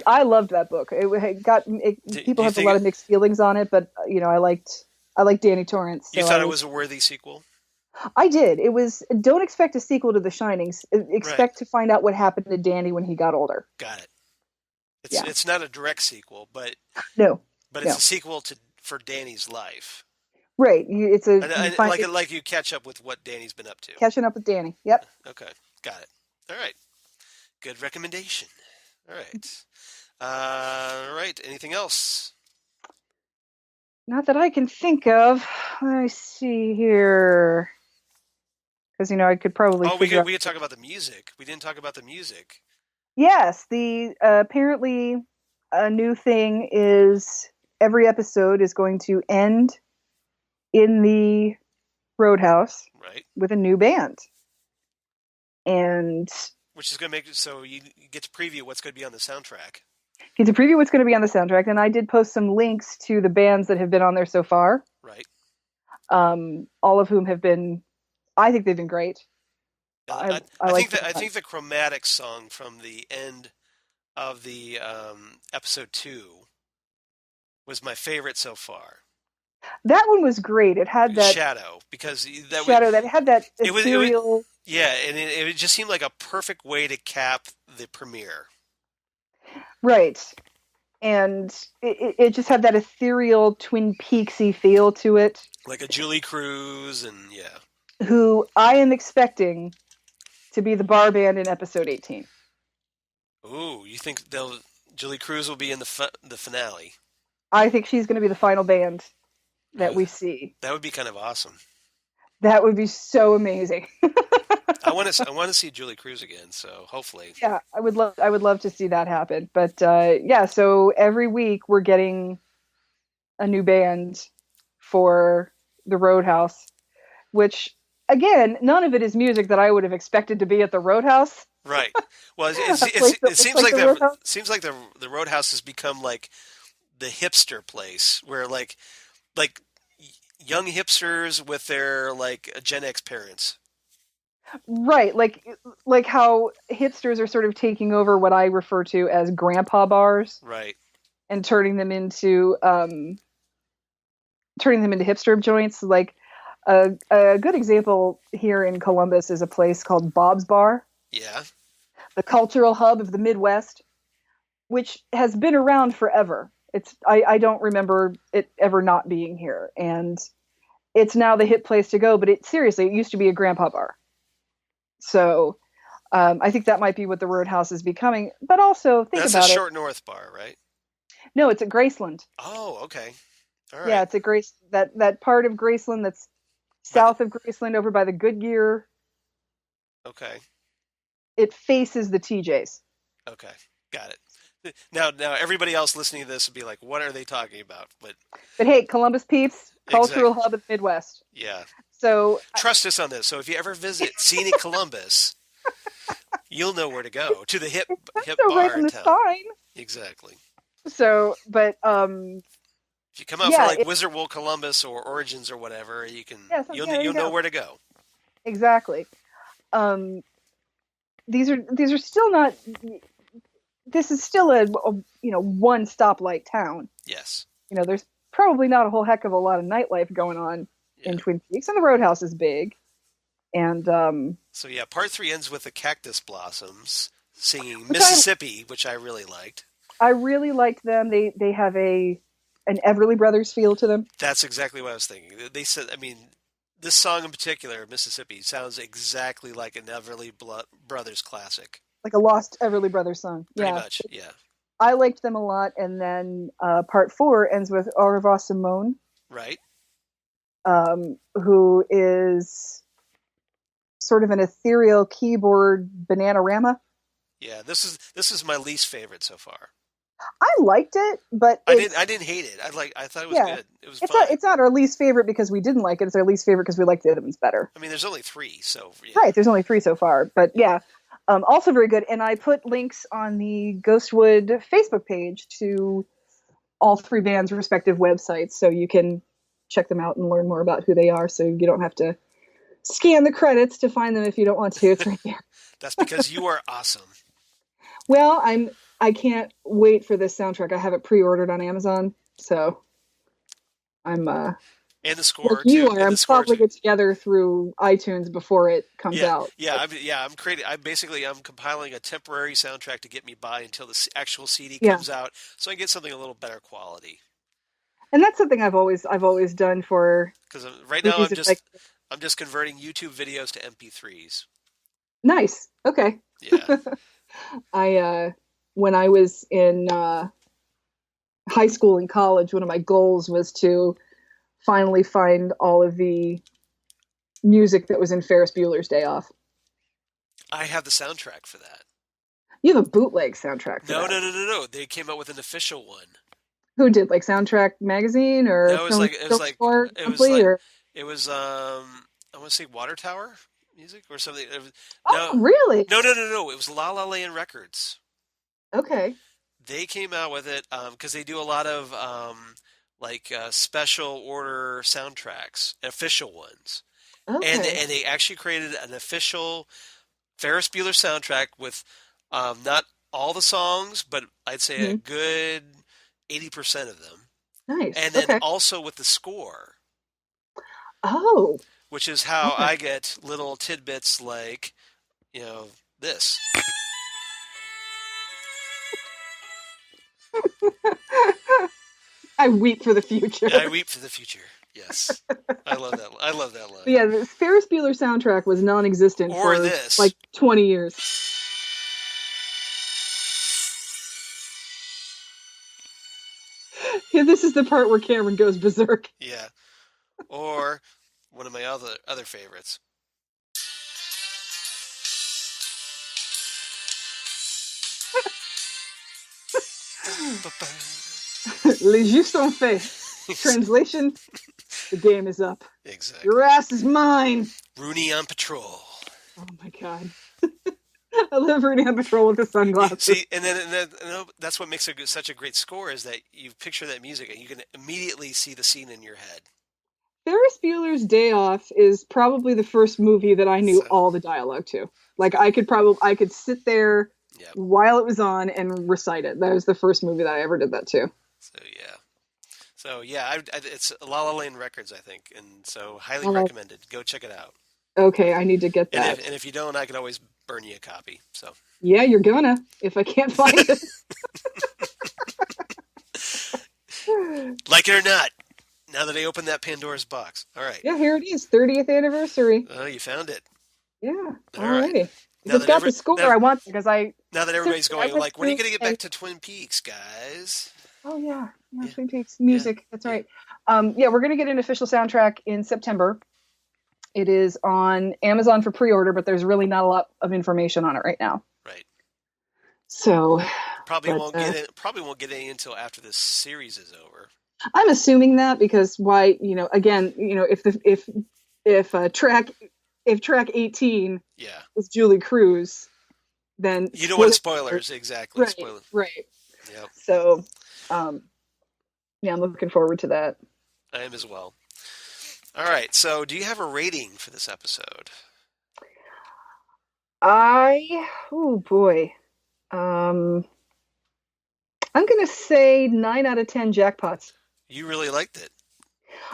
I loved that book. People have a lot of mixed feelings on it, but I liked Danny Torrance. So you thought it was a worthy sequel? I did. It was. Don't expect a sequel to The Shining. Expect to find out what happened to Danny when he got older. Got it. It's not a direct sequel, but no. But it's a sequel for Danny's life. Right. Like you catch up with what Danny's been up to. Catching up with Danny. Yep. Okay. Got it. All right. Good recommendation. All right. All right. Anything else? Not that I can think of. Let me see here. Because, I could probably... we could talk about the music. We didn't talk about the music. Yes. Apparently a new thing is every episode is going to end in the Roadhouse. Right. With a new band. And... Which is going to make it so you get to preview what's going to be on the soundtrack. Get to preview what's going to be on the soundtrack. And I did post some links to the bands that have been on there so far. Right. All of whom have been, I think they've been great. I think the Chromatic song from the end of the episode 2 was my favorite so far. That one was great. It had that Shadow, because that had that ethereal. And it just seemed like a perfect way to cap the premiere. Right. And it just had that ethereal Twin Peaksy feel to it. Like a Julie Cruz, and who I am expecting to be the bar band in episode 18. Ooh, you think Julie Cruz will be in the finale? I think she's going to be the final band that we see. That would be kind of awesome. That would be so amazing. I want to see Julie Cruz again, so hopefully. Yeah, I would love to see that happen. But so every week we're getting a new band for the Roadhouse, which again, none of it is music that I would have expected to be at the Roadhouse. Right. Well, it seems like the Roadhouse has become like the hipster place where like young hipsters with their like Gen X parents. Right, like how hipsters are sort of taking over what I refer to as grandpa bars, right, and turning them into hipster joints. Like a good example here in Columbus is a place called Bob's Bar. Yeah, the cultural hub of the Midwest, which has been around forever. I don't remember it ever not being here, and it's now the hip place to go. But it used to be a grandpa bar. So I think that might be what the Roadhouse is becoming. But also think about it. That's a Short North bar, right? No, it's at Graceland. Oh, okay. All right. Yeah, it's at that part of Graceland that's south of Graceland over by the Goodyear. Okay. It faces the TJs. Okay, got it. Now everybody else listening to this would be like, what are they talking about? But hey, Columbus peeps, cultural hub of the Midwest. Yeah. So trust us on this. So if you ever visit scenic Columbus, you'll know where to go, to the hip bar right in town. Sign. Exactly. So, but if you come out for like Wizard World Columbus or Origins or whatever, you'll know where to go. Exactly. These are still not. This is still a one stoplight town. Yes. There's probably not a whole heck of a lot of nightlife going on in Twin Peaks, and the Roadhouse is big. And so part 3 ends with the Cactus Blossoms singing Mississippi, which I really liked. I really liked them. They have a an Everly Brothers feel to them. That's exactly what I was thinking. They said, I mean, this song in particular, Mississippi, sounds exactly like an Brothers classic. Like a lost Everly Brothers song. Pretty Yeah. much, yeah. I liked them a lot. And then part 4 ends with Au revoir Simone. Right. Who is sort of an ethereal keyboard Bananarama. Yeah, this is my least favorite so far. I liked it, but I didn't hate it. I thought it was good. It was fun. It's not our least favorite because we didn't like it. It's our least favorite because we liked the other ones better. I mean, there's only 3, so yeah. Right. There's only 3 so far, but yeah, also very good. And I put links on the Ghostwood Facebook page to all 3 bands' respective websites, so you can check them out and learn more about who they are. So you don't have to scan the credits to find them if you don't want to. It's right there. That's because you are awesome. Well, I can't wait for this soundtrack. I have it pre-ordered on Amazon, so I'm and the score like you too. are. I'm cobbling it together through iTunes before it comes out. I'm creating. I'm compiling a temporary soundtrack to get me by until the actual CD comes out, so I can get something a little better quality. And that's something I've always done for. Because right now I'm just converting YouTube videos to MP3s. Nice. Okay. Yeah. When I was in high school and college, one of my goals was to finally find all of the music that was in Ferris Bueller's Day Off. I have the soundtrack for that. You have a bootleg soundtrack for that. No. They came out with an official one. Who did, like Soundtrack Magazine or no, I want to say Water Tower music or something. Really? No. It was La La Land Records. Okay. They came out with it because they do a lot of special order soundtracks, official ones. Okay. And they actually created an official Ferris Bueller soundtrack with not all the songs, but I'd say a good 80% of them. Nice. And then also with the score. Oh. Which is how I get little tidbits like, this. I weep for the future. I weep for the future. Yes. I love that line. Yeah, the Ferris Bueller soundtrack was non-existent for like 20 years. Yeah, this is the part where Cameron goes berserk. Yeah. Or one of my other favorites. Les jeux sont faits. Translation: the game is up. Exactly. Your ass is mine. Rooney on patrol. Oh my god. I love Rooney on patrol with the sunglasses. See, and then that's what makes such a great score is that you picture that music and you can immediately see the scene in your head. Ferris Bueller's Day Off is probably the first movie that I knew all the dialogue to. Like I could sit there while it was on and recite it. That was the first movie that I ever did that to. So it's La La Land Records, I think, and so highly recommended. Go check it out. Okay, I need to get that. And if you don't, I can always burn you a copy. So yeah, you're gonna if I can't find it. Like it or not, now that I opened that Pandora's box. All right. Yeah, here it is, 30th anniversary. Oh, you found it. Yeah. All right. It's got the score I want because I. Now that everybody's going, like, when are you going to get back to Twin Peaks, guys? Oh yeah, Twin Peaks music. Yeah. That's right. We're going to get an official soundtrack in September. It is on Amazon for pre-order, but there's really not a lot of information on it right now. Right. So probably won't get any until after this series is over. I'm assuming that because if track 18 is Julie Cruz, then you don't want spoilers exactly. Right. Spoilers. Right. Yep. So, I'm looking forward to that. I am as well. All right. So, do you have a rating for this episode? Oh boy. I'm going to say 9 out of 10 jackpots. You really liked it.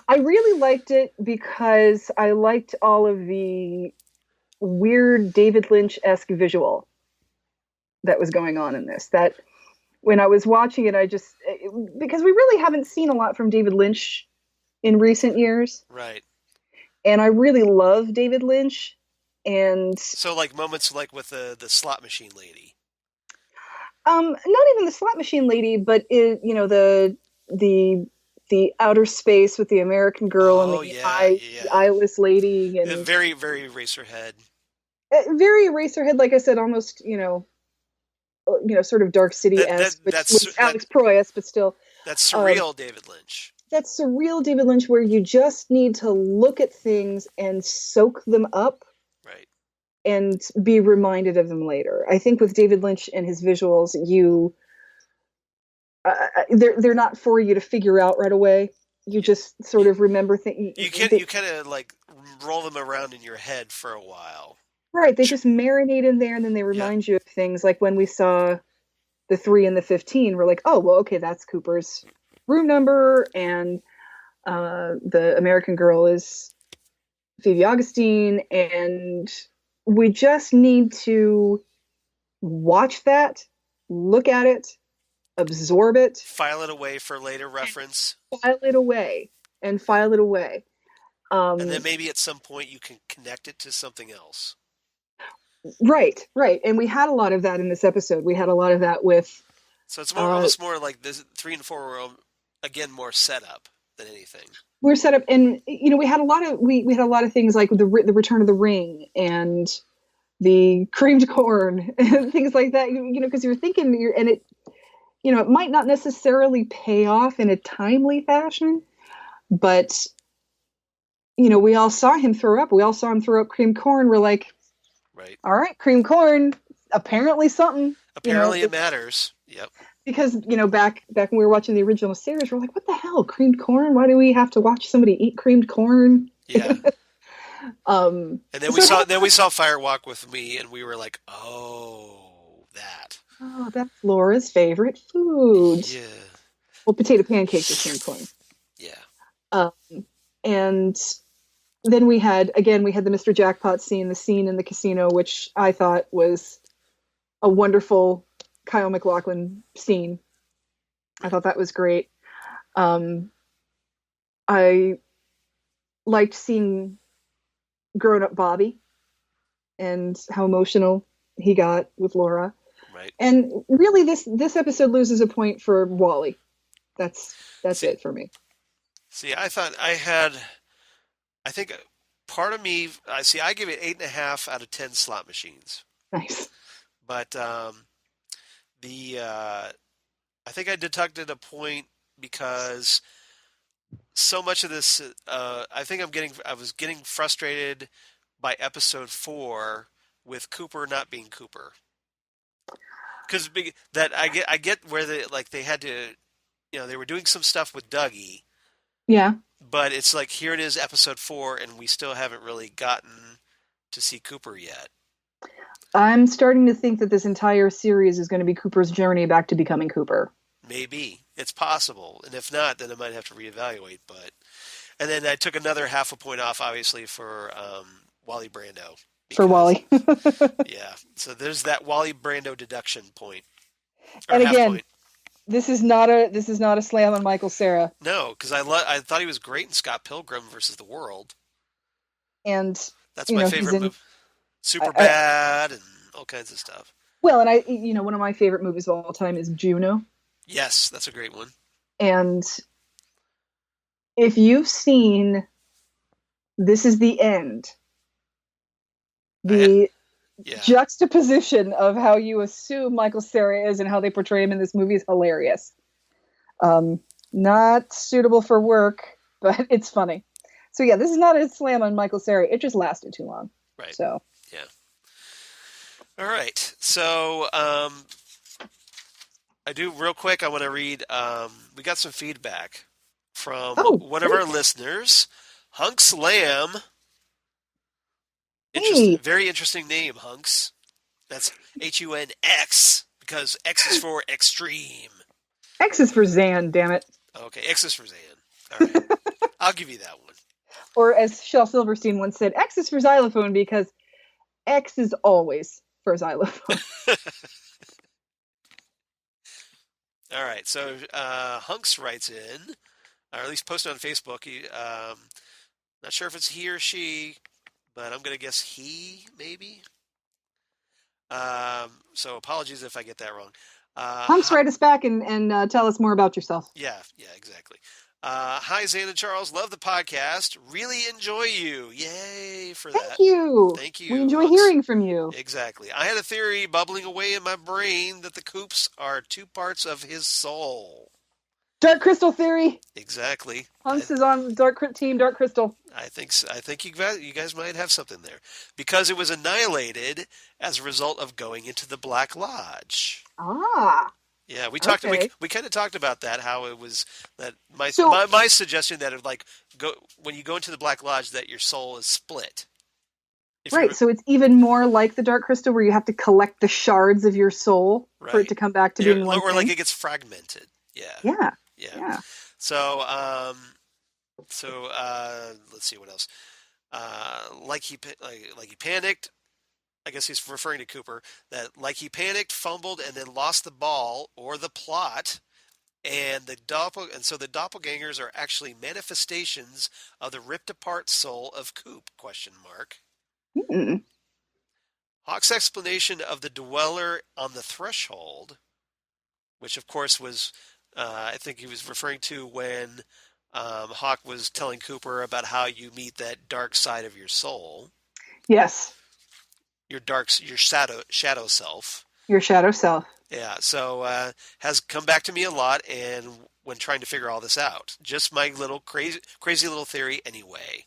I really liked it because I liked all of the weird David Lynch-esque visual that was going on in this. That when I was watching it, because we really haven't seen a lot from David Lynch in recent years. Right. And I really love David Lynch. And so like moments like with the slot machine lady. Not even the slot machine lady, but the outer space with the American girl and the eyeless lady, and very, very Eraserhead. Very Eraserhead, like I said, almost sort of Dark City-esque, with Alex Proyas, but still. That's surreal David Lynch. That's surreal David Lynch, where you just need to look at things and soak them up. Right. And be reminded of them later. I think with David Lynch and his visuals, they're not for you to figure out right away. You just sort of remember things. You kind of like roll them around in your head for a while. Right. They just marinate in there, and then they remind you of things. Like when we saw the 3 and the 15, we're like, oh, well, okay, that's Cooper's room number, and the American girl is Phoebe Augustine, and we just need to watch that, look at it, absorb it. File it away for later reference. File it away. And then maybe at some point you can connect it to something else. Right. And we had a lot of that in this episode. We had a lot of that with... So it's almost more like this 3 and 4 were, again, more setup than anything. We're set up, and we had a lot of things like the Return of the Ring and the creamed corn and things like that. Because you're thinking, and it, it might not necessarily pay off in a timely fashion, but we all saw him throw up. We all saw him throw up creamed corn. We're like, right, all right, creamed corn. Apparently something. Apparently it matters. Yep. Because, back when we were watching the original series, we're like, what the hell? Creamed corn? Why do we have to watch somebody eat creamed corn? Yeah. And then we saw Fire Walk with Me, and we were like, oh, that. Oh, that's Laura's favorite food. Yeah. Well, potato pancakes with creamed corn. Yeah. And then we had the Mr. Jackpot scene, the scene in the casino, which I thought was a wonderful Kyle MacLachlan scene. I thought that was great. I liked seeing grown-up Bobby and how emotional he got with Laura. Right. And really, this episode loses a point for Wally. That's it for me. See, I think part of me, I give it 8.5 out of 10 slot machines. Nice. But I think I deducted a point because so much of this, I was getting frustrated by episode 4 with Cooper not being Cooper. Because that I get where they had to, they were doing some stuff with Dougie. Yeah. But it's like, here it is, episode 4, and we still haven't really gotten to see Cooper yet. I'm starting to think that this entire series is going to be Cooper's journey back to becoming Cooper. Maybe. It's possible. And if not, then I might have to reevaluate. And then I took another half a point off, obviously, for Wally Brando. For Wally. Yeah. So there's that Wally Brando deduction point. And again, this is not a slam on Michael Cera. No, because I thought he was great in Scott Pilgrim versus the World. And that's my favorite movie. Superbad and all kinds of stuff. Well, and one of my favorite movies of all time is Juno. Yes, that's a great one. And if you've seen This Is the End, the juxtaposition of how you assume Michael Cera is and how they portray him in this movie is hilarious. Not suitable for work, but it's funny. So yeah, this is not a slam on Michael Cera. It just lasted too long. Right. So. Yeah. All right. So I do real quick. I want to read. We got some feedback from one of our listeners, Hunks Lamb. Very interesting name, Hunks. That's HUNX because X is for extreme. X is for Zan. Damn it. Okay, X is for Zan. All right, I'll give you that one. Or as Shel Silverstein once said, X is for xylophone because X is always for xylophone. All right. So Hunks writes in, or at least posted on Facebook. Not sure if it's he or she, but I'm gonna guess he, maybe. So apologies if I get that wrong. Hunks, write us back and tell us more about yourself. Yeah, exactly. Hi, Zane and Charles. Love the podcast. Really enjoy you. Yay for Thank that. you. Thank you. We enjoy Hunks. hearing from you. Exactly. I had a theory bubbling away in my brain that the Coops are two parts of his soul. Dark Crystal theory. Exactly. Hunks is on Team Dark Crystal. I think so. I think you guys might have something there because it was annihilated as a result of going into the Black Lodge. Ah. Yeah, we talked. Okay. We kind of talked about that. How it was that my suggestion that it like go when you go into the Black Lodge that your soul is split. Right. So it's even more like the Dark Crystal, where you have to collect the shards of your soul for it to come back to being one or thing. like it gets fragmented. Yeah. So let's see what else. Like he panicked. I guess he's referring to Cooper, that like he panicked, fumbled, and then lost the ball or the plot, and so the doppelgangers are actually manifestations of the ripped apart soul of Coop? ? Mm-mm. Hawk's explanation of the dweller on the threshold, which of course was, I think he was referring to when Hawk was telling Cooper about how you meet that dark side of your soul. Yes. Your shadow self. Your shadow self. Yeah, so has come back to me a lot, and when trying to figure all this out, just my little crazy little theory anyway.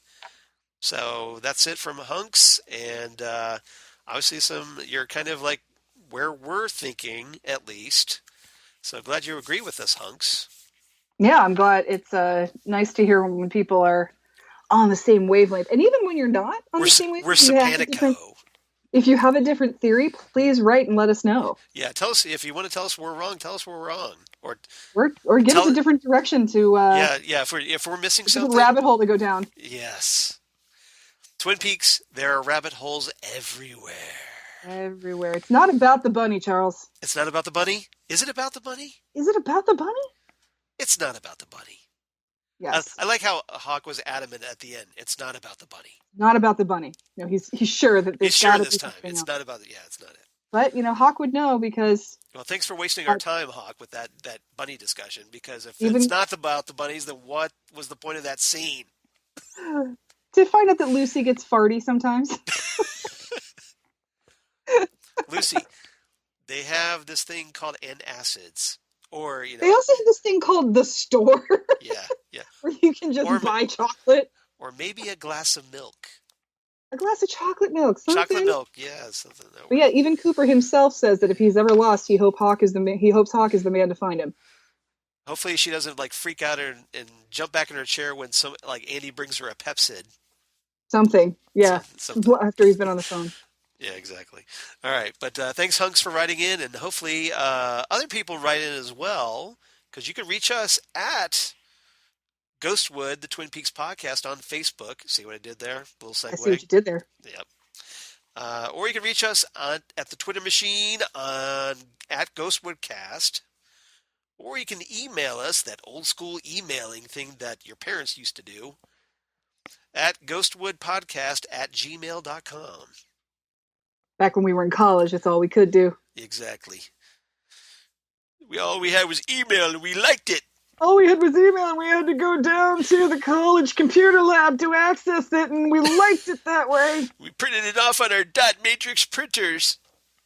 So that's it from Hunks, and obviously you're kind of like where we're thinking at least. So glad you agree with us, Hunks. Yeah, I'm glad. It's nice to hear when people are on the same wavelength, and even when you're not on the same wavelength, we're simpatico. If you have a different theory, please write and let us know. Yeah, tell us if you want to tell us we're wrong. Tell us we're wrong, or give us a different direction to. If we're missing something, rabbit hole to go down. Yes, Twin Peaks. There are rabbit holes everywhere. Everywhere. It's not about the bunny, Charles. It's not about the bunny. Is it about the bunny? Is it about the bunny? It's not about the bunny. Yes. I like how Hawk was adamant at the end. It's not about the bunny. Not about the bunny. No, he's sure that he's sure this time. It's not about it's not it. But Hawk would know because. Well, thanks for wasting our time, Hawk, with that bunny discussion. Because if it's not about the bunnies, then what was the point of that scene? To find out that Lucy gets farty sometimes. Lucy, they have this thing called antacids. Or, they also have this thing called the store. Yeah. Where you can just buy chocolate. Or maybe a glass of milk. A glass of chocolate milk. Something. Chocolate milk, yeah, something. But yeah, even Cooper himself says that if he's ever lost, he hopes Hawk is the man to find him. Hopefully, she doesn't freak out and jump back in her chair when Andy brings her a Pepsid. Something, yeah. Something. After he's been on the phone. Yeah, exactly. All right, but thanks, Hunks, for writing in, and hopefully other people write in as well, because you can reach us at Ghostwood, the Twin Peaks podcast on Facebook. See what I did there? A little segue. I see what you did there. Yep. Or you can reach us at the Twitter machine at Ghostwoodcast, or you can email us, that old school emailing thing that your parents used to do, at ghostwoodpodcast@gmail.com. Back when we were in college, that's all we could do. Exactly. All we had was email, and we liked it. All we had was email, and we had to go down to the college computer lab to access it, and we liked it that way. We printed it off on our dot matrix printers.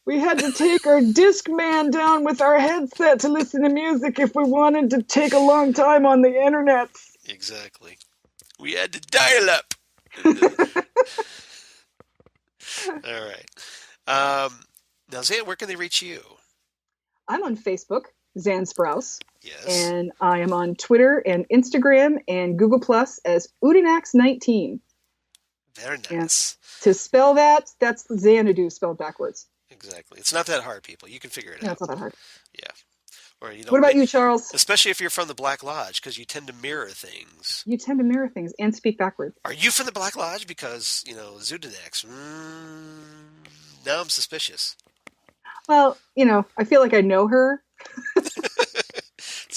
We had to take our Discman down with our headset to listen to music if we wanted to take a long time on the internet. Exactly. We had to dial up. All right. Now, Zan, where can they reach you? I'm on Facebook, Zan Sprouse. Yes. And I am on Twitter and Instagram and Google Plus as Udinax19. Very nice. And to spell that's Xanadu spelled backwards. Exactly. It's not that hard, people. You can figure it out. No, it's not that hard. Yeah. Or, what about you, Charles? Especially if you're from the Black Lodge, because you tend to mirror things. You tend to mirror things and speak backwards. Are you from the Black Lodge? Because, Zudinax. Now I'm suspicious. Well, I feel like I know her.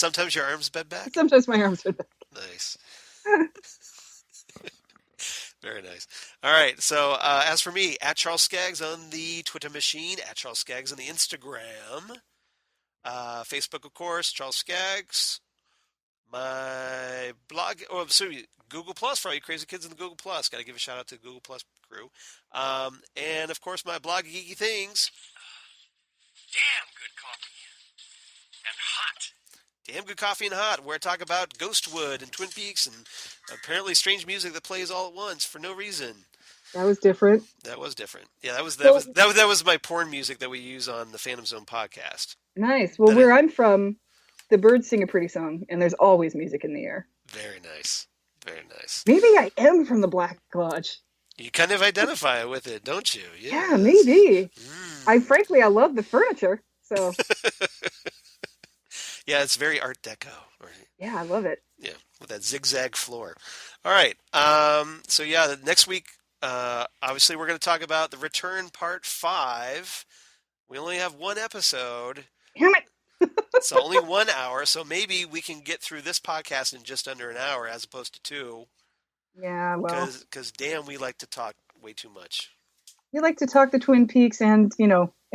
Sometimes your arms bend back? Sometimes my arms are back. Nice. Very nice. All right. So as for me, at Charles Skaggs on the Twitter machine, at Charles Skaggs on the Instagram, Facebook, of course, Charles Skaggs. My blog, sorry, Google Plus for all you crazy kids in the Google Plus. Got to give a shout out to the Google Plus crew. And of course, my blog, Geeky Things. Damn good coffee. And hot. Damn Good Coffee and Hot, where I talk about Ghostwood and Twin Peaks and apparently strange music that plays all at once for no reason. That was different. That was different. Yeah, that was my porn music that we use on the Phantom Zone podcast. Nice. Well, where I'm from, the birds sing a pretty song, and there's always music in the air. Very nice. Very nice. Maybe I am from the Black Lodge. You kind of identify with it, don't you? Yes. Yeah, maybe. I love the furniture, so. Yeah, it's very Art Deco. Yeah, I love it. Yeah, with that zigzag floor. All right. So yeah, next week, obviously we're going to talk about The Return Part 5. We only have one episode. Damn it. It's only 1 hour, so maybe we can get through this podcast in just under an hour as opposed to 2. Yeah, well. Because damn, we like to talk way too much. We like to talk the Twin Peaks and,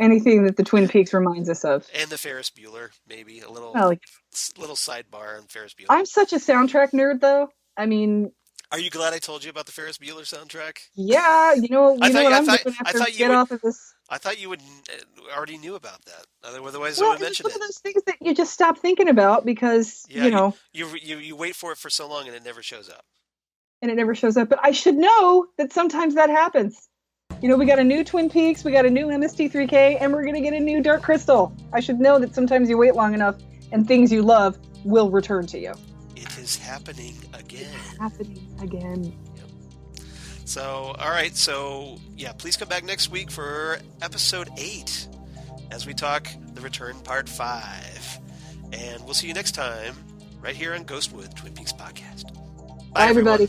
anything that the Twin Peaks reminds us of. And the Ferris Bueller, maybe a little sidebar on Ferris Bueller. I'm such a soundtrack nerd, though. I mean, are you glad I told you about the Ferris Bueller soundtrack? Yeah, what I'm doing after we get off of this. I thought you would already knew about that. Otherwise, Well, I would mention it's one of those things that you just stop thinking about because you wait for it for so long and it never shows up. And it never shows up. But I should know that sometimes that happens. We got a new Twin Peaks, we got a new MST3K, and we're going to get a new Dark Crystal. I should know that sometimes you wait long enough and things you love will return to you. It is happening again. Yep. So, all right. So, yeah, please come back next week for episode 8 as we talk The Return Part 5. And we'll see you next time right here on Ghostwood Twin Peaks Podcast. Bye everybody.